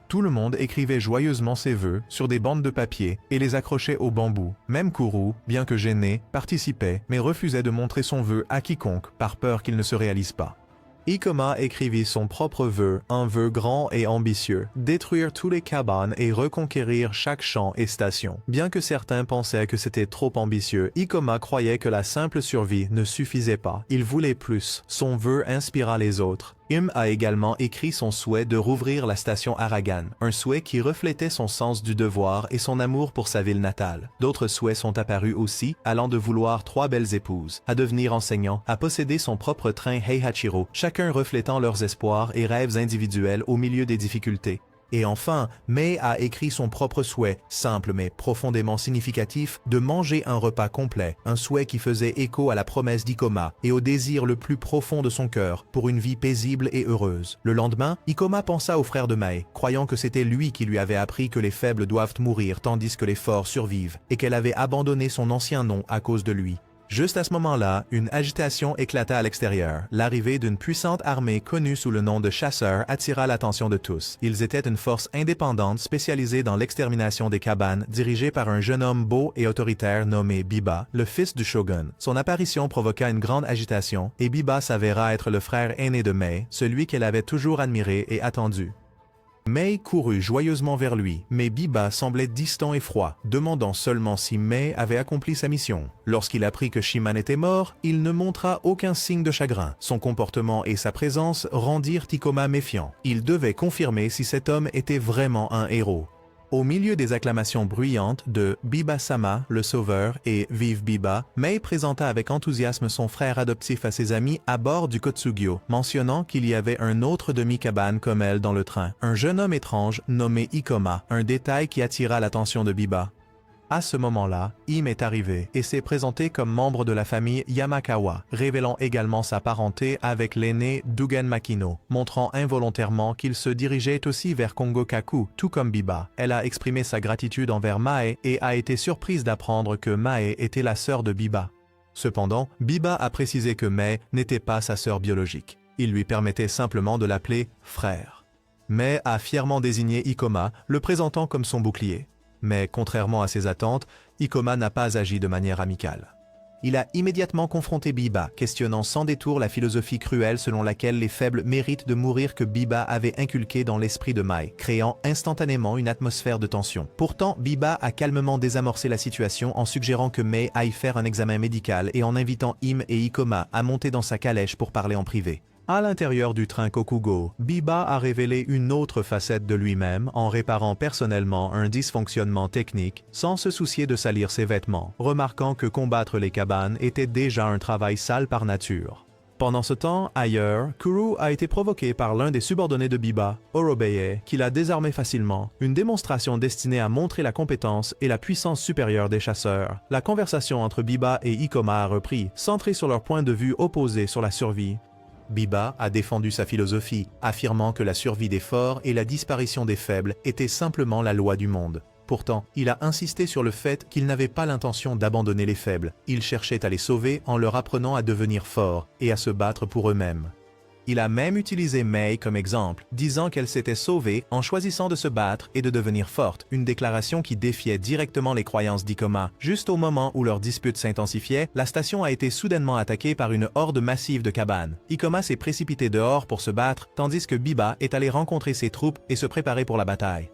Tout le monde écrivait joyeusement ses vœux sur des bandes de papier et les accrochait au bambou. Même Kuru, bien que gêné, participait, mais refusait de montrer son vœu à quiconque par peur qu'il ne se réalise pas. Ikoma écrivit son propre vœu, un vœu grand et ambitieux, détruire tous les cabanes et reconquérir chaque champ et station. Bien que certains pensaient que c'était trop ambitieux, Ikoma croyait que la simple survie ne suffisait pas. Il voulait plus. Son vœu inspira les autres. A également écrit son souhait de rouvrir la station Aragan, un souhait qui reflétait son sens du devoir et son amour pour sa ville natale. D'autres souhaits sont apparus aussi, allant de vouloir 3 belles épouses, à devenir enseignant, à posséder son propre train Heihachiro, chacun reflétant leurs espoirs et rêves individuels au milieu des difficultés. Et enfin, Mei a écrit son propre souhait, simple mais profondément significatif, de manger un repas complet, un souhait qui faisait écho à la promesse d'Ikoma et au désir le plus profond de son cœur pour une vie paisible et heureuse. Le lendemain, Ikoma pensa au frère de Mei, croyant que c'était lui qui lui avait appris que les faibles doivent mourir tandis que les forts survivent, et qu'elle avait abandonné son ancien nom à cause de lui. Juste à ce moment-là, une agitation éclata à l'extérieur. L'arrivée d'une puissante armée connue sous le nom de chasseurs attira l'attention de tous. Ils étaient une force indépendante spécialisée dans l'extermination des cabanes, dirigée par un jeune homme beau et autoritaire nommé Biba, le fils du shogun. Son apparition provoqua une grande agitation, et Biba s'avéra être le frère aîné de Mei, celui qu'elle avait toujours admiré et attendu. Mei courut joyeusement vers lui, mais Biba semblait distant et froid, demandant seulement si Mei avait accompli sa mission. Lorsqu'il apprit que Shiman était mort, il ne montra aucun signe de chagrin. Son comportement et sa présence rendirent Ikoma méfiant. Il devait confirmer si cet homme était vraiment un héros. Au milieu des acclamations bruyantes de Biba-sama, le sauveur, et Vive Biba, Mei présenta avec enthousiasme son frère adoptif à ses amis à bord du Kotsugyo, mentionnant qu'il y avait un autre demi-cabane comme elle dans le train, un jeune homme étrange nommé Ikoma, un détail qui attira l'attention de Biba. À ce moment-là, est arrivé et s'est présenté comme membre de la famille Yamakawa, révélant également sa parenté avec l'aîné Dugan Makino, montrant involontairement qu'il se dirigeait aussi vers Kongokaku, tout comme Biba. Elle a exprimé sa gratitude envers Mae et a été surprise d'apprendre que Mae était la sœur de Biba. Cependant, Biba a précisé que Mei n'était pas sa sœur biologique. Il lui permettait simplement de l'appeler « frère ». Mei a fièrement désigné Ikoma, le présentant comme son bouclier. Mais contrairement à ses attentes, Ikoma n'a pas agi de manière amicale. Il a immédiatement confronté Biba, questionnant sans détour la philosophie cruelle selon laquelle les faibles méritent de mourir que Biba avait inculquée dans l'esprit de Mei, créant instantanément une atmosphère de tension. Pourtant, Biba a calmement désamorcé la situation en suggérant que Mei aille faire un examen médical et en invitant et Ikoma à monter dans sa calèche pour parler en privé. À l'intérieur du train Kokugo, Biba a révélé une autre facette de lui-même en réparant personnellement un dysfonctionnement technique sans se soucier de salir ses vêtements, remarquant que combattre les cabanes était déjà un travail sale par nature. Pendant ce temps, ailleurs, Kuru a été provoqué par l'un des subordonnés de Biba, Orobeye, qui l'a désarmé facilement, une démonstration destinée à montrer la compétence et la puissance supérieure des chasseurs. La conversation entre Biba et Ikoma a repris, centrée sur leur point de vue opposé sur la survie. Biba a défendu sa philosophie, affirmant que la survie des forts et la disparition des faibles étaient simplement la loi du monde. Pourtant, il a insisté sur le fait qu'il n'avait pas l'intention d'abandonner les faibles. Il cherchait à les sauver en leur apprenant à devenir forts et à se battre pour eux-mêmes. Il a même utilisé Mei comme exemple, disant qu'elle s'était sauvée en choisissant de se battre et de devenir forte, une déclaration qui défiait directement les croyances d'Ikoma. Juste au moment où leur dispute s'intensifiait, la station a été soudainement attaquée par une horde massive de cabanes. Ikoma s'est précipité dehors pour se battre, tandis que Biba est allé rencontrer ses troupes et se préparer pour la bataille.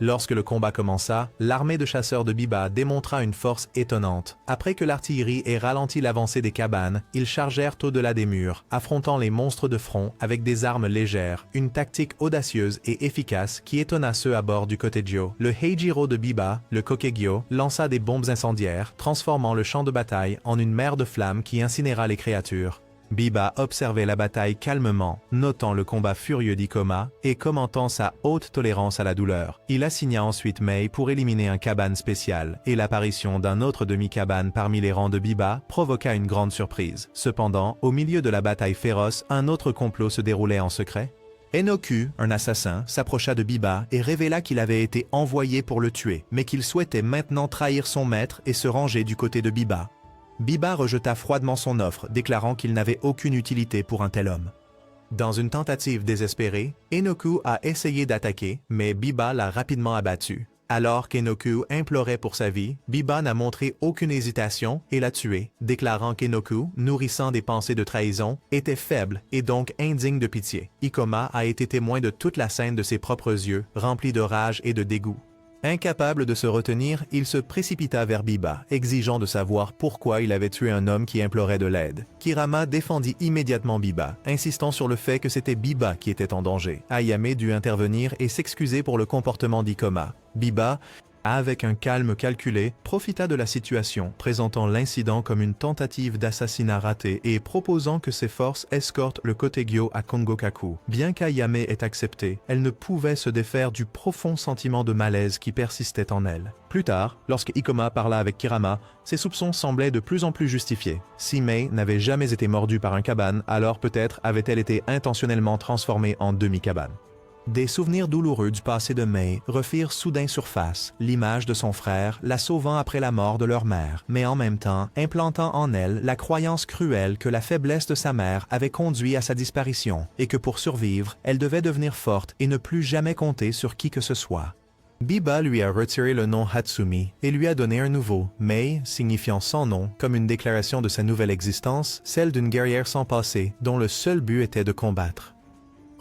Lorsque le combat commença, l'armée de chasseurs de Biba démontra une force étonnante. Après que l'artillerie ait ralenti l'avancée des cabanes, ils chargèrent au-delà des murs, affrontant les monstres de front avec des armes légères, une tactique audacieuse et efficace qui étonna ceux à bord du Kotejyo. Le Heijiro de Biba, le Kokegyo, lança des bombes incendiaires, transformant le champ de bataille en une mer de flammes qui incinéra les créatures. Biba observait la bataille calmement, notant le combat furieux d'Ikoma et commentant sa haute tolérance à la douleur. Il assigna ensuite Mei pour éliminer un cabane spécial, et l'apparition d'un autre demi-cabane parmi les rangs de Biba provoqua une grande surprise. Cependant, au milieu de la bataille féroce, un autre complot se déroulait en secret. Enoku, un assassin, s'approcha de Biba et révéla qu'il avait été envoyé pour le tuer, mais qu'il souhaitait maintenant trahir son maître et se ranger du côté de Biba. Biba rejeta froidement son offre, déclarant qu'il n'avait aucune utilité pour un tel homme. Dans une tentative désespérée, Enoku a essayé d'attaquer, mais Biba l'a rapidement abattu. Alors qu'Enoku implorait pour sa vie, Biba n'a montré aucune hésitation et l'a tué, déclarant qu'Enoku, nourrissant des pensées de trahison, était faible et donc indigne de pitié. Ikoma a été témoin de toute la scène de ses propres yeux, remplis de rage et de dégoût. Incapable de se retenir, il se précipita vers Biba, exigeant de savoir pourquoi il avait tué un homme qui implorait de l'aide. Kirama défendit immédiatement Biba, insistant sur le fait que c'était Biba qui était en danger. Ayame dut intervenir et s'excuser pour le comportement d'Ikoma. Biba, avec un calme calculé, profita de la situation, présentant l'incident comme une tentative d'assassinat ratée et proposant que ses forces escortent le Kotegyo à Kongokaku. Bien qu'Ayame ait accepté, elle ne pouvait se défaire du profond sentiment de malaise qui persistait en elle. Plus tard, lorsque Ikoma parla avec Kirama, ses soupçons semblaient de plus en plus justifiés. Si Mei n'avait jamais été mordue par un cabane, alors peut-être avait-elle été intentionnellement transformée en demi-cabane. Des souvenirs douloureux du passé de Mei refirent soudain surface, l'image de son frère la sauvant après la mort de leur mère, mais en même temps implantant en elle la croyance cruelle que la faiblesse de sa mère avait conduit à sa disparition et que pour survivre, elle devait devenir forte et ne plus jamais compter sur qui que ce soit. Biba lui a retiré le nom Hatsumi et lui a donné un nouveau, Mei, signifiant son nom, comme une déclaration de sa nouvelle existence, celle d'une guerrière sans passé, dont le seul but était de combattre.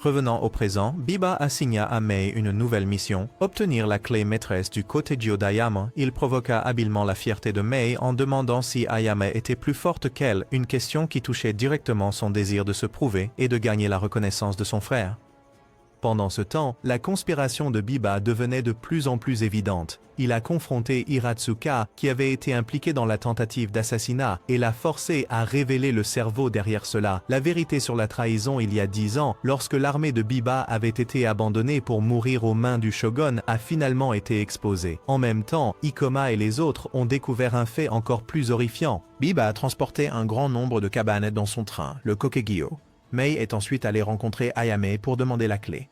Revenant au présent, Biba assigna à Mei une nouvelle mission, obtenir la clé maîtresse du Kotejyo d'Ayame. Il provoqua habilement la fierté de Mei en demandant si Ayame était plus forte qu'elle, une question qui touchait directement son désir de se prouver et de gagner la reconnaissance de son frère. Pendant ce temps, la conspiration de Biba devenait de plus en plus évidente. Il a confronté Hiratsuka, qui avait été impliqué dans la tentative d'assassinat, et l'a forcé à révéler le cerveau derrière cela, la vérité sur la trahison il y a 10 ans, lorsque l'armée de Biba avait été abandonnée pour mourir aux mains du shogun, a finalement été exposée. En même temps, Ikoma et les autres ont découvert un fait encore plus horrifiant. Biba transportait un grand nombre de cabanes dans son train, le Kokegyo. Mei est ensuite allé rencontrer Ayame pour demander la clé.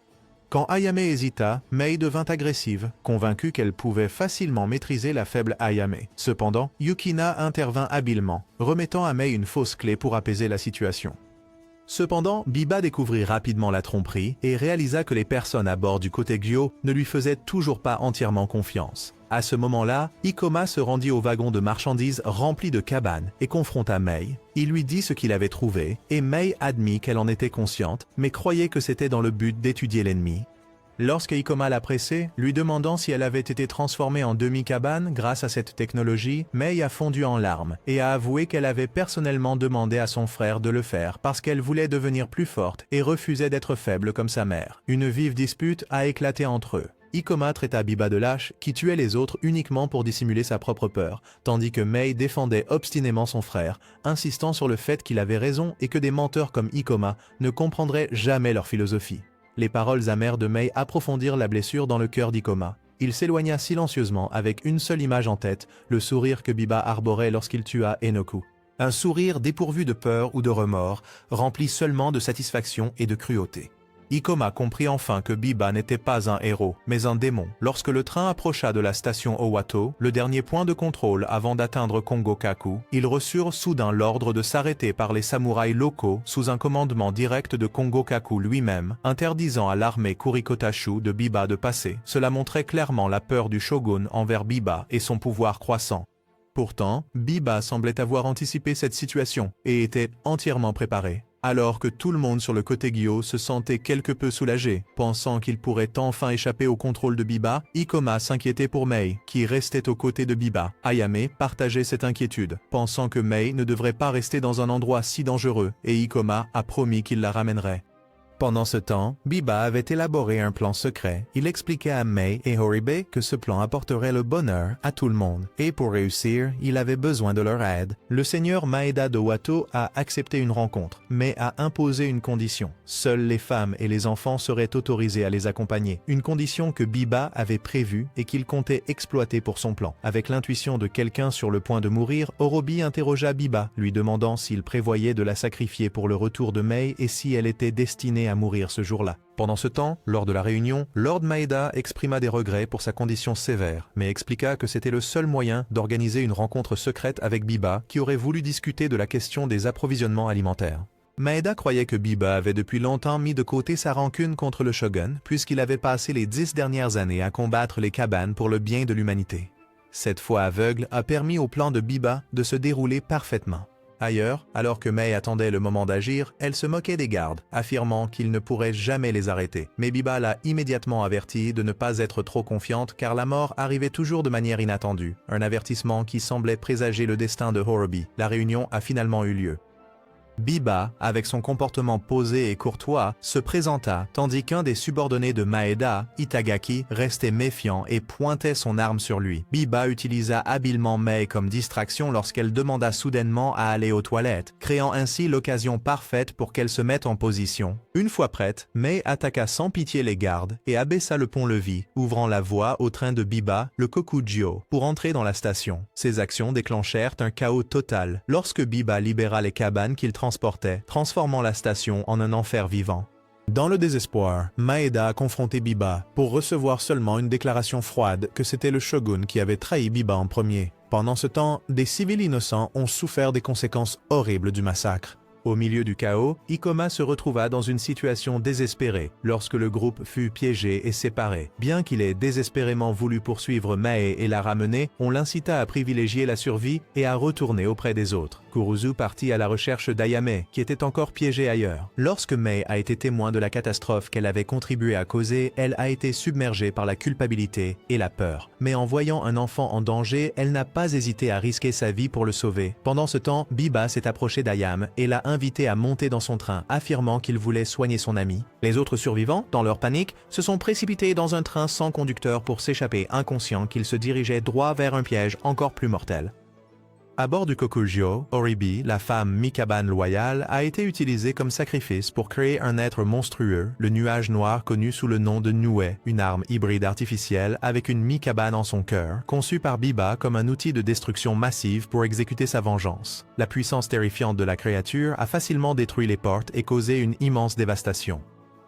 Quand Ayame hésita, Mei devint agressive, convaincue qu'elle pouvait facilement maîtriser la faible Ayame. Cependant, Yukina intervint habilement, remettant à Mei une fausse clé pour apaiser la situation. Cependant, Biba découvrit rapidement la tromperie et réalisa que les personnes à bord du Kotegyo ne lui faisaient toujours pas entièrement confiance. À ce moment-là, Ikoma se rendit au wagon de marchandises rempli de cabanes et confronta Mei. Il lui dit ce qu'il avait trouvé, et Mei admit qu'elle en était consciente, mais croyait que c'était dans le but d'étudier l'ennemi. Lorsque Ikoma l'a pressée, lui demandant si elle avait été transformée en demi-cabane grâce à cette technologie, Mei a fondu en larmes et a avoué qu'elle avait personnellement demandé à son frère de le faire parce qu'elle voulait devenir plus forte et refusait d'être faible comme sa mère. Une vive dispute a éclaté entre eux. Ikoma traita Biba de lâche qui tuait les autres uniquement pour dissimuler sa propre peur, tandis que Mei défendait obstinément son frère, insistant sur le fait qu'il avait raison et que des menteurs comme Ikoma ne comprendraient jamais leur philosophie. Les paroles amères de Mei approfondirent la blessure dans le cœur d'Ikoma. Il s'éloigna silencieusement avec une seule image en tête, le sourire que Biba arborait lorsqu'il tua Enoku. Un sourire dépourvu de peur ou de remords, rempli seulement de satisfaction et de cruauté. Ikoma comprit enfin que Biba n'était pas un héros, mais un démon. Lorsque le train approcha de la station Owato, le dernier point de contrôle avant d'atteindre Kongokaku, ils reçurent soudain l'ordre de s'arrêter par les samouraïs locaux sous un commandement direct de Kongokaku lui-même, interdisant à l'armée Kurikotashu de Biba de passer. Cela montrait clairement la peur du shogun envers Biba et son pouvoir croissant. Pourtant, Biba semblait avoir anticipé cette situation et était entièrement préparé. Alors que tout le monde sur le côté Gyo se sentait quelque peu soulagé, pensant qu'il pourrait enfin échapper au contrôle de Biba, Ikoma s'inquiétait pour Mei, qui restait aux côtés de Biba. Ayame partageait cette inquiétude, pensant que Mei ne devrait pas rester dans un endroit si dangereux, et Ikoma a promis qu'il la ramènerait. Pendant ce temps, Biba avait élaboré un plan secret. Il expliquait à Mei et Horibe que ce plan apporterait le bonheur à tout le monde. Et pour réussir, il avait besoin de leur aide. Le seigneur Maeda de Wato a accepté une rencontre, mais a imposé une condition. Seules les femmes et les enfants seraient autorisés à les accompagner. Une condition que Biba avait prévue et qu'il comptait exploiter pour son plan. Avec l'intuition de quelqu'un sur le point de mourir, Orobi interrogea Biba, lui demandant s'il prévoyait de la sacrifier pour le retour de Mei et si elle était destinée à mourir ce jour-là. Pendant ce temps, lors de la réunion, Lord Maeda exprima des regrets pour sa condition sévère, mais expliqua que c'était le seul moyen d'organiser une rencontre secrète avec Biba qui aurait voulu discuter de la question des approvisionnements alimentaires. Maeda croyait que Biba avait depuis longtemps mis de côté sa rancune contre le shogun, puisqu'il avait passé les 10 dernières années à combattre les Kaban pour le bien de l'humanité. Cette foi aveugle a permis au plan de Biba de se dérouler parfaitement. Ailleurs, alors que Mei attendait le moment d'agir, elle se moquait des gardes, affirmant qu'il ne pourrait jamais les arrêter. Mais Biba l'a immédiatement avertie de ne pas être trop confiante car la mort arrivait toujours de manière inattendue, un avertissement qui semblait présager le destin de Horobi. La réunion a finalement eu lieu. Biba, avec son comportement posé et courtois, se présenta, tandis qu'un des subordonnés de Maeda, Itagaki, restait méfiant et pointait son arme sur lui. Biba utilisa habilement Mei comme distraction lorsqu'elle demanda soudainement à aller aux toilettes, créant ainsi l'occasion parfaite pour qu'elle se mette en position. Une fois prête, Mei attaqua sans pitié les gardes et abaissa le pont-levis, ouvrant la voie au train de Biba, le Kokujio, pour entrer dans la station. Ces actions déclenchèrent un chaos total lorsque Biba libéra les cabanes qu'il transportait, transformant la station en un enfer vivant. Dans le désespoir, Maeda a confronté Biba pour recevoir seulement une déclaration froide que c'était le shogun qui avait trahi Biba en premier. Pendant ce temps, des civils innocents ont souffert des conséquences horribles du massacre. Au milieu du chaos, Ikoma se retrouva dans une situation désespérée lorsque le groupe fut piégé et séparé. Bien qu'il ait désespérément voulu poursuivre Mae et la ramener, on l'incita à privilégier la survie et à retourner auprès des autres. Kuruzu partit à la recherche d'Ayame, qui était encore piégée ailleurs. Lorsque Mei a été témoin de la catastrophe qu'elle avait contribué à causer, elle a été submergée par la culpabilité et la peur. Mais en voyant un enfant en danger, elle n'a pas hésité à risquer sa vie pour le sauver. Pendant ce temps, Biba s'est approché d'Ayame et l'a invité à monter dans son train, affirmant qu'il voulait soigner son ami. Les autres survivants, dans leur panique, se sont précipités dans un train sans conducteur pour s'échapper, inconscients qu'ils se dirigeaient droit vers un piège encore plus mortel. À bord du Kokujio, Horibi, la femme Mikaban loyale, a été utilisée comme sacrifice pour créer un être monstrueux, le nuage noir connu sous le nom de Nue, une arme hybride artificielle avec une Mikaban en son cœur, conçue par Biba comme un outil de destruction massive pour exécuter sa vengeance. La puissance terrifiante de la créature a facilement détruit les portes et causé une immense dévastation.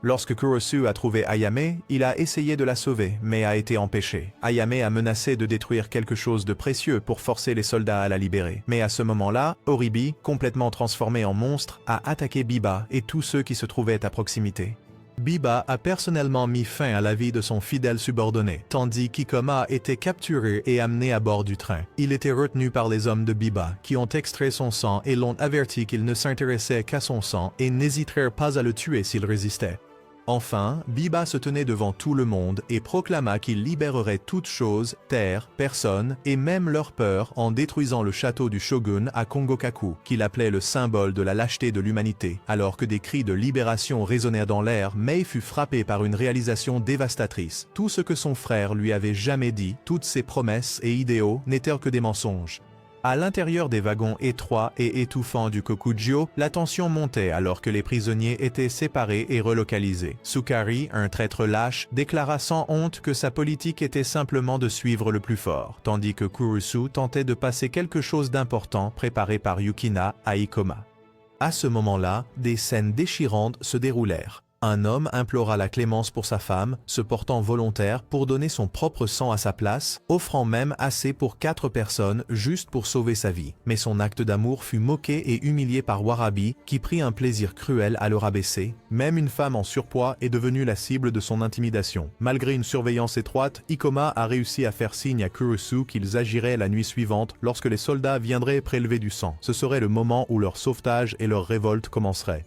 Lorsque Kurosu a trouvé Ayame, il a essayé de la sauver, mais a été empêché. Ayame a menacé de détruire quelque chose de précieux pour forcer les soldats à la libérer. Mais à ce moment-là, Horibi, complètement transformé en monstre, a attaqué Biba et tous ceux qui se trouvaient à proximité. Biba a personnellement mis fin à la vie de son fidèle subordonné, tandis qu'Ikoma a été capturé et amené à bord du train. Il était retenu par les hommes de Biba, qui ont extrait son sang et l'ont averti qu'ils ne s'intéressaient qu'à son sang et n'hésiteraient pas à le tuer s'il résistait. Enfin, Biba se tenait devant tout le monde et proclama qu'il libérerait toutes choses, terre, personnes et même leur peur en détruisant le château du shogun à Kongokaku, qu'il appelait le symbole de la lâcheté de l'humanité. Alors que des cris de libération résonnèrent dans l'air, Mei fut frappé par une réalisation dévastatrice. Tout ce que son frère lui avait jamais dit, toutes ses promesses et idéaux n'étaient que des mensonges. À l'intérieur des wagons étroits et étouffants du Kokujio, la tension montait alors que les prisonniers étaient séparés et relocalisés. Sukari, un traître lâche, déclara sans honte que sa politique était simplement de suivre le plus fort, tandis que Kurusu tentait de passer quelque chose d'important préparé par Yukina à Ikoma. À ce moment-là, des scènes déchirantes se déroulèrent. Un homme implora la clémence pour sa femme, se portant volontaire pour donner son propre sang à sa place, offrant même assez pour 4 personnes juste pour sauver sa vie. Mais son acte d'amour fut moqué et humilié par Warabi, qui prit un plaisir cruel à le rabaisser. Même une femme en surpoids est devenue la cible de son intimidation. Malgré une surveillance étroite, Ikoma a réussi à faire signe à Kurusu qu'ils agiraient la nuit suivante lorsque les soldats viendraient prélever du sang. Ce serait le moment où leur sauvetage et leur révolte commenceraient.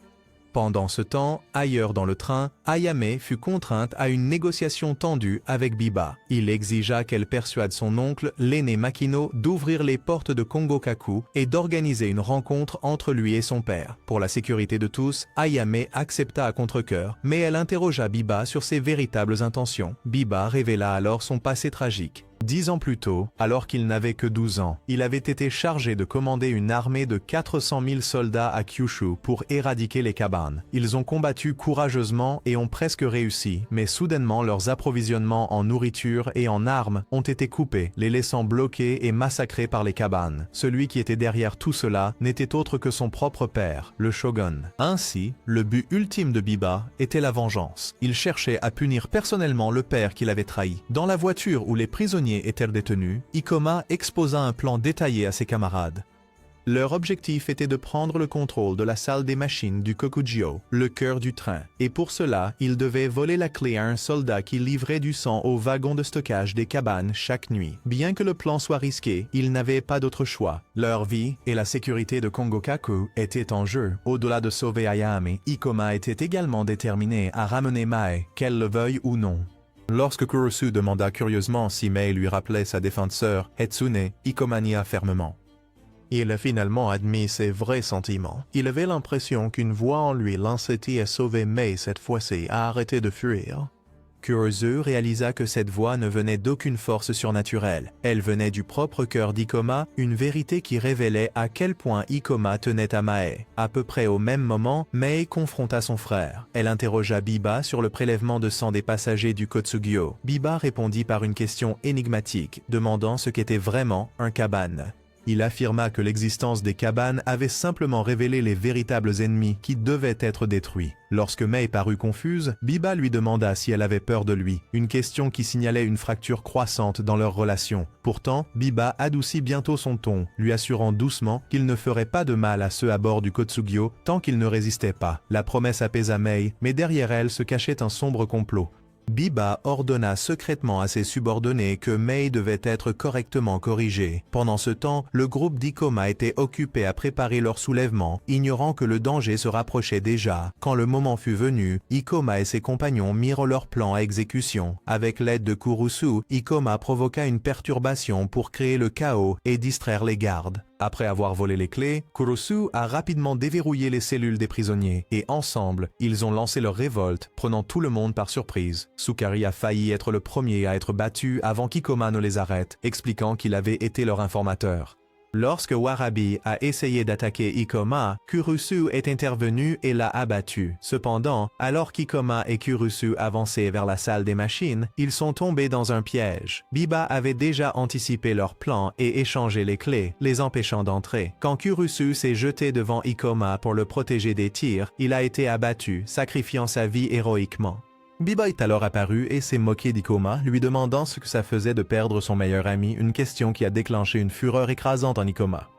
Pendant ce temps, ailleurs dans le train, Ayame fut contrainte à une négociation tendue avec Biba. Il exigea qu'elle persuade son oncle, l'aîné Makino, d'ouvrir les portes de Kongokaku et d'organiser une rencontre entre lui et son père. Pour la sécurité de tous, Ayame accepta à contre-cœur, mais elle interrogea Biba sur ses véritables intentions. Biba révéla alors son passé tragique. 10 ans plus tôt, alors qu'il n'avait que 12 ans, il avait été chargé de commander une armée de 400 000 soldats à Kyushu pour éradiquer les cabanes. Ils ont combattu courageusement et ont presque réussi, mais soudainement leurs approvisionnements en nourriture et en armes ont été coupés, les laissant bloqués et massacrés par les cabanes. Celui qui était derrière tout cela n'était autre que son propre père, le shogun. Ainsi, le but ultime de Biba était la vengeance. Il cherchait à punir personnellement le père qu'il avait trahi. Dans la voiture où les prisonniers étaient détenus, Ikoma exposa un plan détaillé à ses camarades. Leur objectif était de prendre le contrôle de la salle des machines du Kokujio, le cœur du train, et pour cela, ils devaient voler la clé à un soldat qui livrait du sang au wagon de stockage des cabanes chaque nuit. Bien que le plan soit risqué, ils n'avaient pas d'autre choix. Leur vie et la sécurité de Kongokaku étaient en jeu. Au-delà de sauver Ayame, Ikoma était également déterminé à ramener Mae, qu'elle le veuille ou non. Lorsque Kurusu demanda curieusement si Mei lui rappelait sa défunte sœur, Etsune, Ikoma nia fermement. Il a finalement admis ses vrais sentiments. Il avait l'impression qu'une voix en lui l'incitait à sauver Mei cette fois-ci, à arrêter de fuir. Kurusu réalisa que cette voix ne venait d'aucune force surnaturelle. Elle venait du propre cœur d'Ikoma, une vérité qui révélait à quel point Ikoma tenait à Mae. À peu près au même moment, Mei confronta son frère. Elle interrogea Biba sur le prélèvement de sang des passagers du Kotsugyo. Biba répondit par une question énigmatique, demandant ce qu'était vraiment un kabane. Il affirma que l'existence des cabanes avait simplement révélé les véritables ennemis qui devaient être détruits. Lorsque Mei parut confuse, Biba lui demanda si elle avait peur de lui, une question qui signalait une fracture croissante dans leur relation. Pourtant, Biba adoucit bientôt son ton, lui assurant doucement qu'il ne ferait pas de mal à ceux à bord du Kotsugyo tant qu'ils ne résistaient pas. La promesse apaisa Mei, mais derrière elle se cachait un sombre complot. Biba ordonna secrètement à ses subordonnés que Mei devait être correctement corrigée. Pendant ce temps, le groupe d'Ikoma était occupé à préparer leur soulèvement, ignorant que le danger se rapprochait déjà. Quand le moment fut venu, Ikoma et ses compagnons mirent leur plan à exécution. Avec l'aide de Kurusu, Ikoma provoqua une perturbation pour créer le chaos et distraire les gardes. Après avoir volé les clés, Kurusu a rapidement déverrouillé les cellules des prisonniers et ensemble, ils ont lancé leur révolte, prenant tout le monde par surprise. Sukari a failli être le premier à être battu avant qu'Ikoma ne les arrête, expliquant qu'il avait été leur informateur. Lorsque Warabi a essayé d'attaquer Ikoma, Kurusu est intervenu et l'a abattu. Cependant, alors qu'Ikoma et Kurusu avançaient vers la salle des machines, ils sont tombés dans un piège. Biba avait déjà anticipé leur plan et échangé les clés, les empêchant d'entrer. Quand Kurusu s'est jeté devant Ikoma pour le protéger des tirs, il a été abattu, sacrifiant sa vie héroïquement. Biba est alors apparu et s'est moqué d'Ikoma, lui demandant ce que ça faisait de perdre son meilleur ami, une question qui a déclenché une fureur écrasante en Ikoma.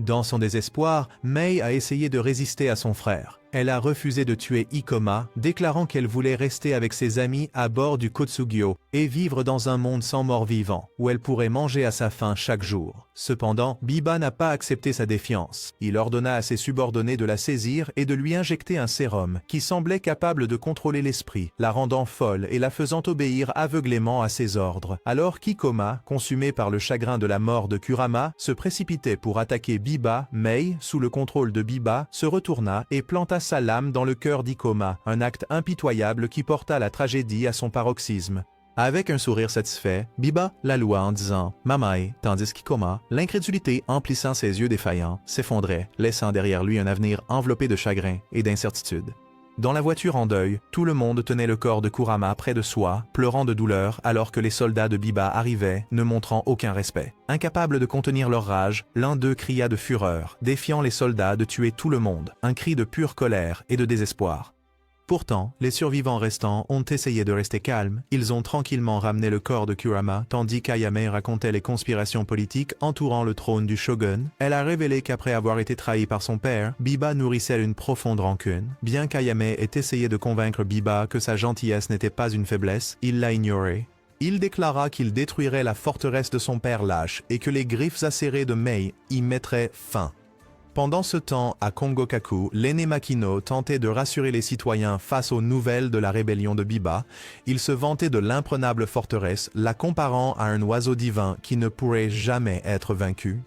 Dans son désespoir, Mei a essayé de résister à son frère. Elle a refusé de tuer Ikoma, déclarant qu'elle voulait rester avec ses amis à bord du Kotsugyo et vivre dans un monde sans mort-vivant, où elle pourrait manger à sa faim chaque jour. Cependant, Biba n'a pas accepté sa défiance. Il ordonna à ses subordonnés de la saisir et de lui injecter un sérum qui semblait capable de contrôler l'esprit, la rendant folle et la faisant obéir aveuglément à ses ordres. Alors qu'Ikoma, consumé par le chagrin de la mort de Kurama, se précipitait pour attaquer Biba, Mei, sous le contrôle de Biba, se retourna et planta sa lame dans le cœur d'Ikoma, un acte impitoyable qui porta la tragédie à son paroxysme. Avec un sourire satisfait, Biba la loua en disant « Mamae », tandis qu'Ikoma, l'incrédulité emplissant ses yeux défaillants, s'effondrait, laissant derrière lui un avenir enveloppé de chagrin et d'incertitude. Dans la voiture en deuil, tout le monde tenait le corps de Kurama près de soi, pleurant de douleur alors que les soldats de Biba arrivaient, ne montrant aucun respect. Incapable de contenir leur rage, l'un d'eux cria de fureur, défiant les soldats de tuer tout le monde, un cri de pure colère et de désespoir. Pourtant, les survivants restants ont essayé de rester calmes. Ils ont tranquillement ramené le corps de Kurama, tandis qu'Ayame racontait les conspirations politiques entourant le trône du shogun. Elle a révélé qu'après avoir été trahi par son père, Biba nourrissait une profonde rancune. Bien qu'Ayame ait essayé de convaincre Biba que sa gentillesse n'était pas une faiblesse, il l'a ignorée. Il déclara qu'il détruirait la forteresse de son père lâche et que les griffes acérées de Mei y mettraient fin. Pendant ce temps, à Kongokaku, l'aîné Makino tentait de rassurer les citoyens face aux nouvelles de la rébellion de Biba. Il se vantait de l'imprenable forteresse, la comparant à un oiseau divin qui ne pourrait jamais être vaincu.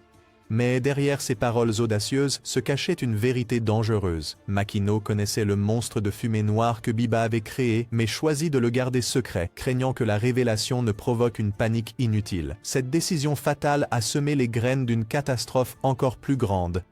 Mais derrière ces paroles audacieuses se cachait une vérité dangereuse. Makino connaissait le monstre de fumée noire que Biba avait créé, mais choisit de le garder secret, craignant que la révélation ne provoque une panique inutile. Cette décision fatale a semé les graines d'une catastrophe encore plus grande.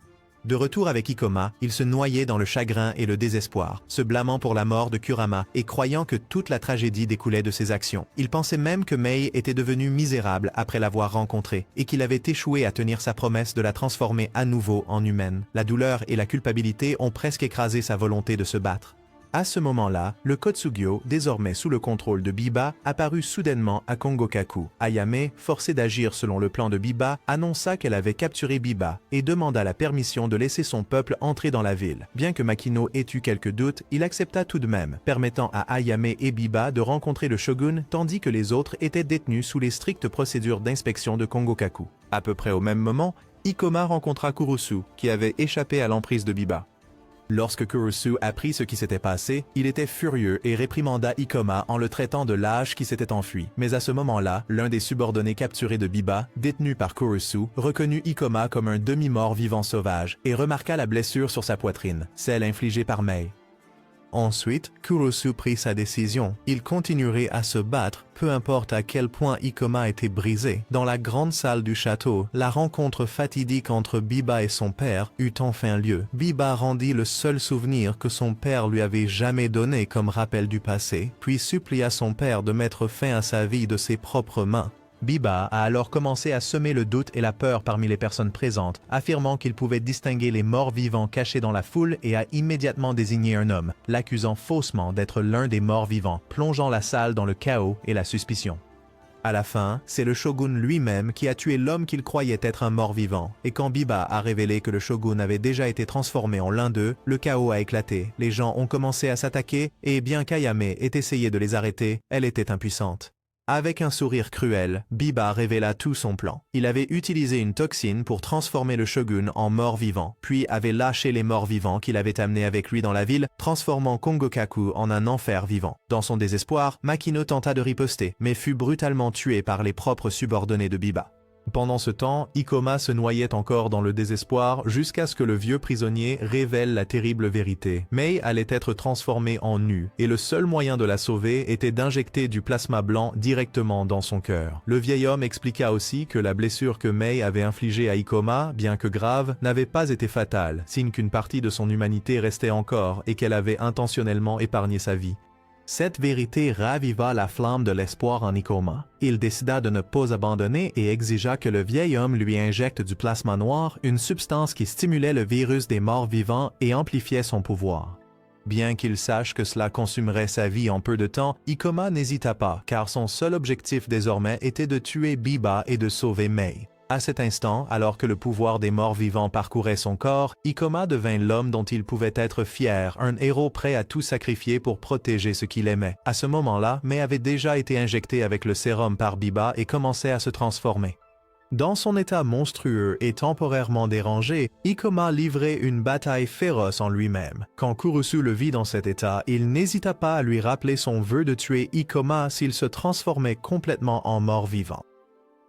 De retour avec Ikoma, il se noyait dans le chagrin et le désespoir, se blâmant pour la mort de Kurama et croyant que toute la tragédie découlait de ses actions. Il pensait même que Mei était devenue misérable après l'avoir rencontrée et qu'il avait échoué à tenir sa promesse de la transformer à nouveau en humaine. La douleur et la culpabilité ont presque écrasé sa volonté de se battre. À ce moment-là, le Kotsugyo, désormais sous le contrôle de Biba, apparut soudainement à Kongokaku. Ayame, forcée d'agir selon le plan de Biba, annonça qu'elle avait capturé Biba et demanda la permission de laisser son peuple entrer dans la ville. Bien que Makino ait eu quelques doutes, il accepta tout de même, permettant à Ayame et Biba de rencontrer le shogun tandis que les autres étaient détenus sous les strictes procédures d'inspection de Kongokaku. À peu près au même moment, Ikoma rencontra Kurusu, qui avait échappé à l'emprise de Biba. Lorsque Kurusu apprit ce qui s'était passé, il était furieux et réprimanda Ikoma en le traitant de lâche qui s'était enfui. Mais à ce moment-là, l'un des subordonnés capturés de Biba, détenu par Kurusu, reconnut Ikoma comme un demi-mort vivant sauvage et remarqua la blessure sur sa poitrine, celle infligée par Mei. Ensuite, Kurusu prit sa décision. Il continuerait à se battre, peu importe à quel point Ikoma était brisé. Dans la grande salle du château, la rencontre fatidique entre Biba et son père eut enfin lieu. Biba rendit le seul souvenir que son père lui avait jamais donné comme rappel du passé, puis supplia son père de mettre fin à sa vie de ses propres mains. Biba a alors commencé à semer le doute et la peur parmi les personnes présentes, affirmant qu'il pouvait distinguer les morts vivants cachés dans la foule et a immédiatement désigné un homme, l'accusant faussement d'être l'un des morts vivants, plongeant la salle dans le chaos et la suspicion. À la fin, c'est le shogun lui-même qui a tué l'homme qu'il croyait être un mort-vivant, et quand Biba a révélé que le shogun avait déjà été transformé en l'un d'eux, le chaos a éclaté, les gens ont commencé à s'attaquer, et bien qu'Ayame ait essayé de les arrêter, elle était impuissante. Avec un sourire cruel, Biba révéla tout son plan. Il avait utilisé une toxine pour transformer le shogun en mort-vivant, puis avait lâché les morts-vivants qu'il avait amenés avec lui dans la ville, transformant Kongokaku en un enfer vivant. Dans son désespoir, Makino tenta de riposter, mais fut brutalement tué par les propres subordonnés de Biba. Pendant ce temps, Ikoma se noyait encore dans le désespoir jusqu'à ce que le vieux prisonnier révèle la terrible vérité. Mei allait être transformée en nu, et le seul moyen de la sauver était d'injecter du plasma blanc directement dans son cœur. Le vieil homme expliqua aussi que la blessure que Mei avait infligée à Ikoma, bien que grave, n'avait pas été fatale, signe qu'une partie de son humanité restait encore et qu'elle avait intentionnellement épargné sa vie. Cette vérité raviva la flamme de l'espoir en Ikoma. Il décida de ne pas abandonner et exigea que le vieil homme lui injecte du plasma noir, une substance qui stimulait le virus des morts vivants et amplifiait son pouvoir. Bien qu'il sache que cela consumerait sa vie en peu de temps, Ikoma n'hésita pas, car son seul objectif désormais était de tuer Biba et de sauver Mei. À cet instant, alors que le pouvoir des morts vivants parcourait son corps, Ikoma devint l'homme dont il pouvait être fier, un héros prêt à tout sacrifier pour protéger ce qu'il aimait. À ce moment-là, Mei avait déjà été injecté avec le sérum par Biba et commençait à se transformer. Dans son état monstrueux et temporairement dérangé, Ikoma livrait une bataille féroce en lui-même. Quand Kurusu le vit dans cet état, il n'hésita pas à lui rappeler son vœu de tuer Ikoma s'il se transformait complètement en mort-vivant.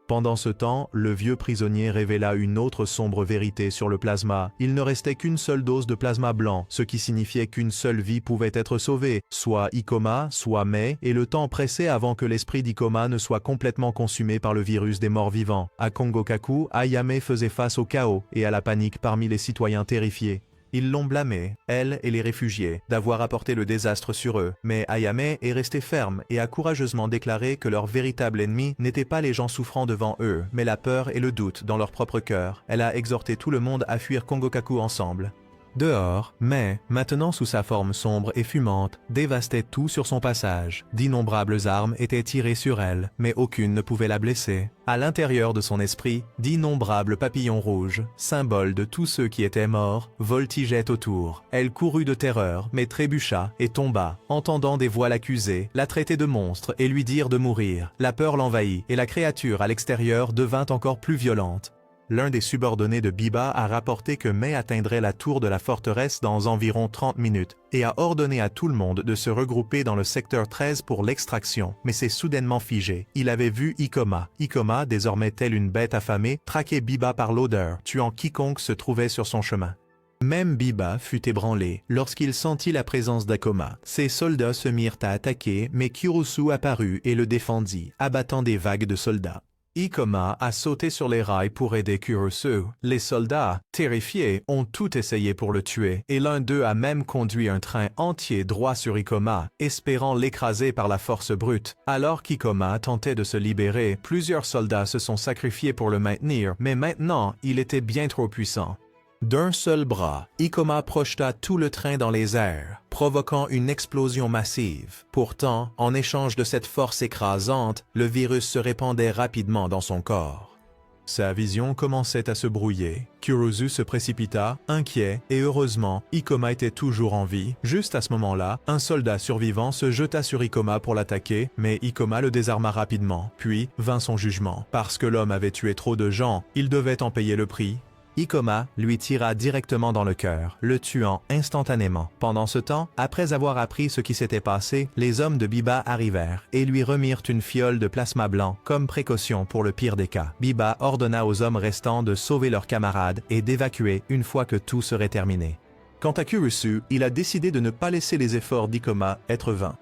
Pendant ce temps, le vieux prisonnier révéla une autre sombre vérité sur le plasma. Il ne restait qu'une seule dose de plasma blanc, ce qui signifiait qu'une seule vie pouvait être sauvée, soit Ikoma, soit Mei, et le temps pressait avant que l'esprit d'Ikoma ne soit complètement consumé par le virus des morts vivants. À Kongokaku, Ayame faisait face au chaos et à la panique parmi les citoyens terrifiés. Ils l'ont blâmée, elle et les réfugiés, d'avoir apporté le désastre sur eux, mais Ayame est restée ferme et a courageusement déclaré que leur véritable ennemi n'était pas les gens souffrant devant eux, mais la peur et le doute dans leur propre cœur. Elle a exhorté tout le monde à fuir Kongokaku ensemble. Dehors, Mei, maintenant sous sa forme sombre et fumante, dévastait tout sur son passage. D'innombrables armes étaient tirées sur elle, mais aucune ne pouvait la blesser. À l'intérieur de son esprit, d'innombrables papillons rouges, symboles de tous ceux qui étaient morts, voltigeaient autour. Elle courut de terreur, mais trébucha et tomba, entendant des voix l'accuser, la traiter de monstre et lui dire de mourir. La peur l'envahit, et la créature à l'extérieur devint encore plus violente. L'un des subordonnés de Biba a rapporté que Mei atteindrait la tour de la forteresse dans environ 30 minutes et a ordonné à tout le monde de se regrouper dans le secteur 13 pour l'extraction, mais c'est soudainement figé. Il avait vu Ikoma. Ikoma, désormais telle une bête affamée, traquait Biba par l'odeur, tuant quiconque se trouvait sur son chemin. Même Biba fut ébranlé lorsqu'il sentit la présence d'Akoma. Ses soldats se mirent à attaquer, mais Kurusu apparut et le défendit, abattant des vagues de soldats. Ikoma a sauté sur les rails pour aider Kurusu. Les soldats, terrifiés, ont tout essayé pour le tuer, et l'un d'eux a même conduit un train entier droit sur Ikoma, espérant l'écraser par la force brute. Alors qu'Ikoma tentait de se libérer, plusieurs soldats se sont sacrifiés pour le maintenir, mais maintenant, il était bien trop puissant. D'un seul bras, Ikoma projeta tout le train dans les airs, provoquant une explosion massive. Pourtant, en échange de cette force écrasante, le virus se répandait rapidement dans son corps. Sa vision commençait à se brouiller. Kurusu se précipita, inquiet, et heureusement, Ikoma était toujours en vie. Juste à ce moment-là, un soldat survivant se jeta sur Ikoma pour l'attaquer, mais Ikoma le désarma rapidement. Puis vint son jugement. Parce que l'homme avait tué trop de gens, il devait en payer le prix. Ikoma lui tira directement dans le cœur, le tuant instantanément. Pendant ce temps, après avoir appris ce qui s'était passé, les hommes de Biba arrivèrent et lui remirent une fiole de plasma blanc comme précaution pour le pire des cas. Biba ordonna aux hommes restants de sauver leurs camarades et d'évacuer une fois que tout serait terminé. Quant à Kurusu, il a décidé de ne pas laisser les efforts d'Ikoma être vains.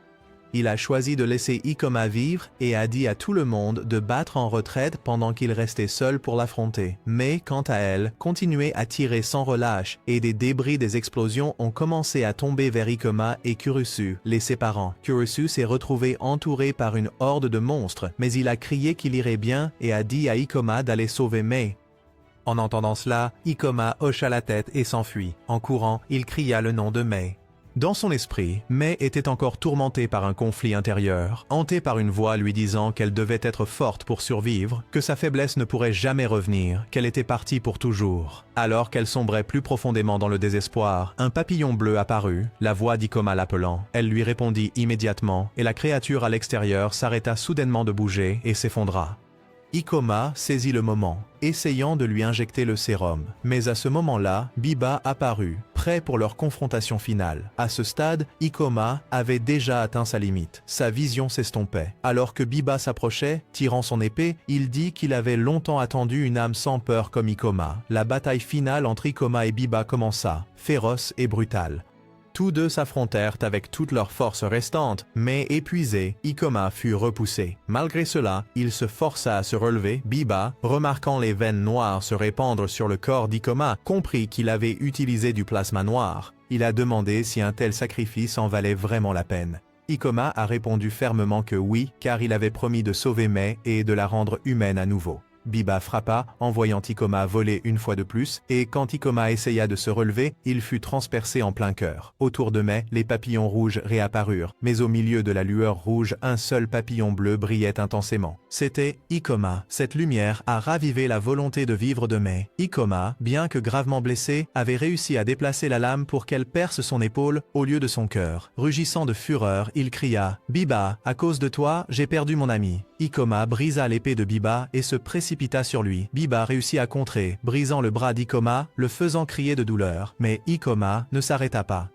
Il a choisi de laisser Ikoma vivre et a dit à tout le monde de battre en retraite pendant qu'il restait seul pour l'affronter. Mais, quant à elle, continuait à tirer sans relâche et des débris des explosions ont commencé à tomber vers Ikoma et Kurusu, les séparant. Kurusu s'est retrouvé entouré par une horde de monstres, mais il a crié qu'il irait bien et a dit à Ikoma d'aller sauver Mei. En entendant cela, Ikoma hocha la tête et s'enfuit. En courant, il cria le nom de Mei. Dans son esprit, Mei était encore tourmentée par un conflit intérieur, hantée par une voix lui disant qu'elle devait être forte pour survivre, que sa faiblesse ne pourrait jamais revenir, qu'elle était partie pour toujours. Alors qu'elle sombrait plus profondément dans le désespoir, un papillon bleu apparut, la voix d'Ikoma l'appelant. Elle lui répondit immédiatement, et la créature à l'extérieur s'arrêta soudainement de bouger et s'effondra. Ikoma saisit le moment, essayant de lui injecter le sérum. Mais à ce moment-là, Biba apparut, prêt pour leur confrontation finale. À ce stade, Ikoma avait déjà atteint sa limite. Sa vision s'estompait. Alors que Biba s'approchait, tirant son épée, il dit qu'il avait longtemps attendu une âme sans peur comme Ikoma. La bataille finale entre Ikoma et Biba commença, féroce et brutale. Tous deux s'affrontèrent avec toute leur force restante, mais épuisé, Ikoma fut repoussé. Malgré cela, il se força à se relever. Biba, remarquant les veines noires se répandre sur le corps d'Ikoma, comprit qu'il avait utilisé du plasma noir. Il a demandé si un tel sacrifice en valait vraiment la peine. Ikoma a répondu fermement que oui, car il avait promis de sauver Mei et de la rendre humaine à nouveau. Biba frappa, en voyant Ikoma voler une fois de plus, et quand Ikoma essaya de se relever, il fut transpercé en plein cœur. Autour de Mei, les papillons rouges réapparurent, mais au milieu de la lueur rouge, un seul papillon bleu brillait intensément. C'était Ikoma. Cette lumière a ravivé la volonté de vivre de Mei. Ikoma, bien que gravement blessé, avait réussi à déplacer la lame pour qu'elle perce son épaule au lieu de son cœur. Rugissant de fureur, il cria « Biba, à cause de toi, j'ai perdu mon ami ». Ikoma brisa l'épée de Biba et se précipita sur lui. Biba réussit à contrer, brisant le bras d'Ikoma, le faisant crier de douleur. Mais Ikoma ne s'arrêta pas.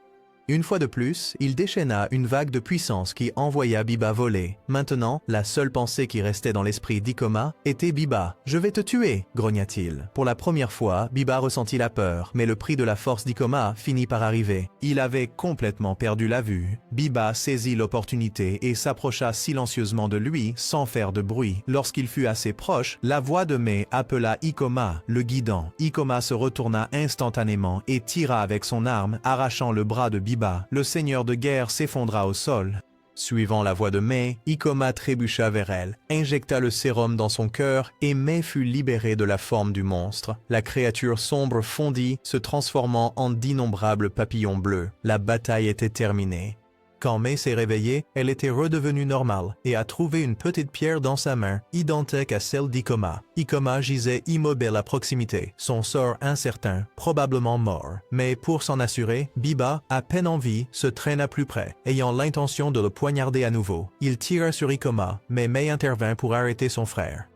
Une fois de plus, il déchaîna une vague de puissance qui envoya Biba voler. Maintenant, la seule pensée qui restait dans l'esprit d'Ikoma était « Biba, je vais te tuer !» grogna-t-il. Pour la première fois, Biba ressentit la peur, mais le prix de la force d'Ikoma finit par arriver. Il avait complètement perdu la vue. Biba saisit l'opportunité et s'approcha silencieusement de lui sans faire de bruit. Lorsqu'il fut assez proche, la voix de Mei appela Ikoma, le guidant. Ikoma se retourna instantanément et tira avec son arme, arrachant le bras de Biba. Le seigneur de guerre s'effondra au sol. Suivant la voix de Mei, Ikoma trébucha vers elle, injecta le sérum dans son cœur et Mei fut libérée de la forme du monstre. La créature sombre fondit, se transformant en d'innombrables papillons bleus. La bataille était terminée. Quand Mei s'est réveillée, elle était redevenue normale et a trouvé une petite pierre dans sa main, identique à celle d'Ikoma. Ikoma gisait immobile à proximité, son sort incertain, probablement mort. Mais pour s'en assurer, Biba, à peine en vie, se traîna plus près, ayant l'intention de le poignarder à nouveau. Il tira sur Ikoma, mais Mei intervint pour arrêter son frère.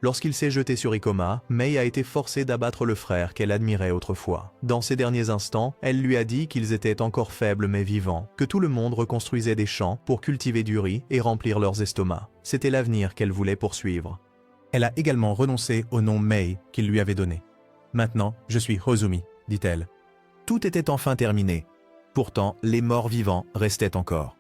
Lorsqu'il s'est jeté sur Ikoma, Mei a été forcée d'abattre le frère qu'elle admirait autrefois. Dans ces derniers instants, elle lui a dit qu'ils étaient encore faibles mais vivants, que tout le monde reconstruisait des champs pour cultiver du riz et remplir leurs estomacs. C'était l'avenir qu'elle voulait poursuivre. Elle a également renoncé au nom Mei qu'il lui avait donné. « Maintenant, je suis Hozumi », dit-elle. Tout était enfin terminé. Pourtant, les morts vivants restaient encore.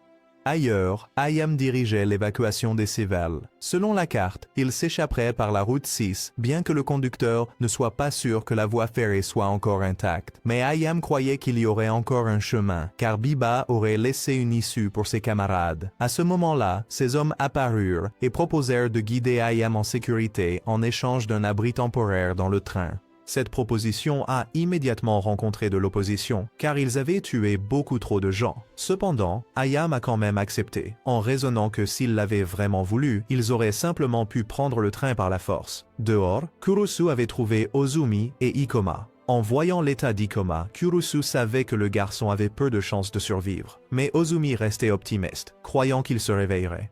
Ailleurs, Ayam dirigeait l'évacuation des civils. Selon la carte, il s'échapperait par la route 6, bien que le conducteur ne soit pas sûr que la voie ferrée soit encore intacte. Mais Ayam croyait qu'il y aurait encore un chemin, car Biba aurait laissé une issue pour ses camarades. À ce moment-là, ces hommes apparurent et proposèrent de guider Ayam en sécurité en échange d'un abri temporaire dans le train. Cette proposition a immédiatement rencontré de l'opposition, car ils avaient tué beaucoup trop de gens. Cependant, Ayam a quand même accepté, en raisonnant que s'ils l'avaient vraiment voulu, ils auraient simplement pu prendre le train par la force. Dehors, Kurusu avait trouvé Ozumi et Ikoma. En voyant l'état d'Ikoma, Kurusu savait que le garçon avait peu de chances de survivre. Mais Ozumi restait optimiste, croyant qu'il se réveillerait.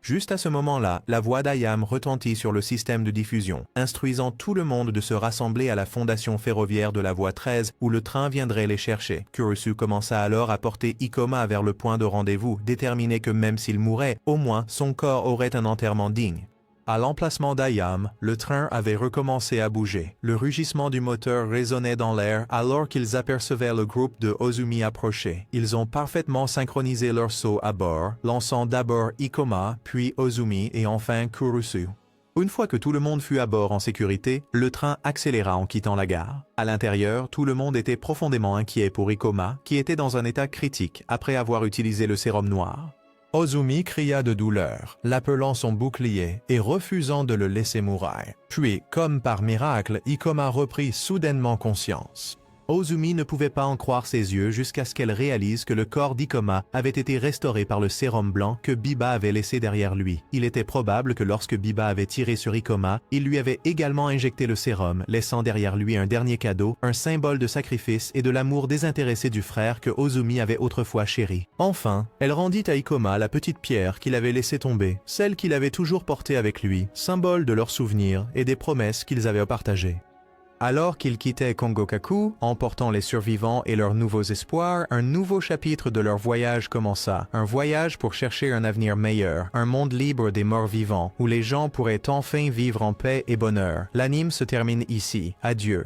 Juste à ce moment-là, la voix d'Ayam retentit sur le système de diffusion, instruisant tout le monde de se rassembler à la fondation ferroviaire de la voie 13 où le train viendrait les chercher. Kurusu commença alors à porter Ikoma vers le point de rendez-vous, déterminé que même s'il mourait, au moins son corps aurait un enterrement digne. À l'emplacement d'Ayam, le train avait recommencé à bouger. Le rugissement du moteur résonnait dans l'air alors qu'ils apercevaient le groupe de Ozumi approcher. Ils ont parfaitement synchronisé leur saut à bord, lançant d'abord Ikoma, puis Ozumi et enfin Kurusu. Une fois que tout le monde fut à bord en sécurité, le train accéléra en quittant la gare. À l'intérieur, tout le monde était profondément inquiet pour Ikoma, qui était dans un état critique après avoir utilisé le sérum noir. Ozumi cria de douleur, l'appelant son bouclier et refusant de le laisser mourir. Puis, comme par miracle, Ikoma reprit soudainement conscience. Ozumi ne pouvait pas en croire ses yeux jusqu'à ce qu'elle réalise que le corps d'Ikoma avait été restauré par le sérum blanc que Biba avait laissé derrière lui. Il était probable que lorsque Biba avait tiré sur Ikoma, il lui avait également injecté le sérum, laissant derrière lui un dernier cadeau, un symbole de sacrifice et de l'amour désintéressé du frère que Ozumi avait autrefois chéri. Enfin, elle rendit à Ikoma la petite pierre qu'il avait laissée tomber, celle qu'il avait toujours portée avec lui, symbole de leurs souvenirs et des promesses qu'ils avaient partagées. Alors qu'ils quittaient Kongokaku, emportant les survivants et leurs nouveaux espoirs, un nouveau chapitre de leur voyage commença. Un voyage pour chercher un avenir meilleur, un monde libre des morts vivants, où les gens pourraient enfin vivre en paix et bonheur. L'anime se termine ici. Adieu.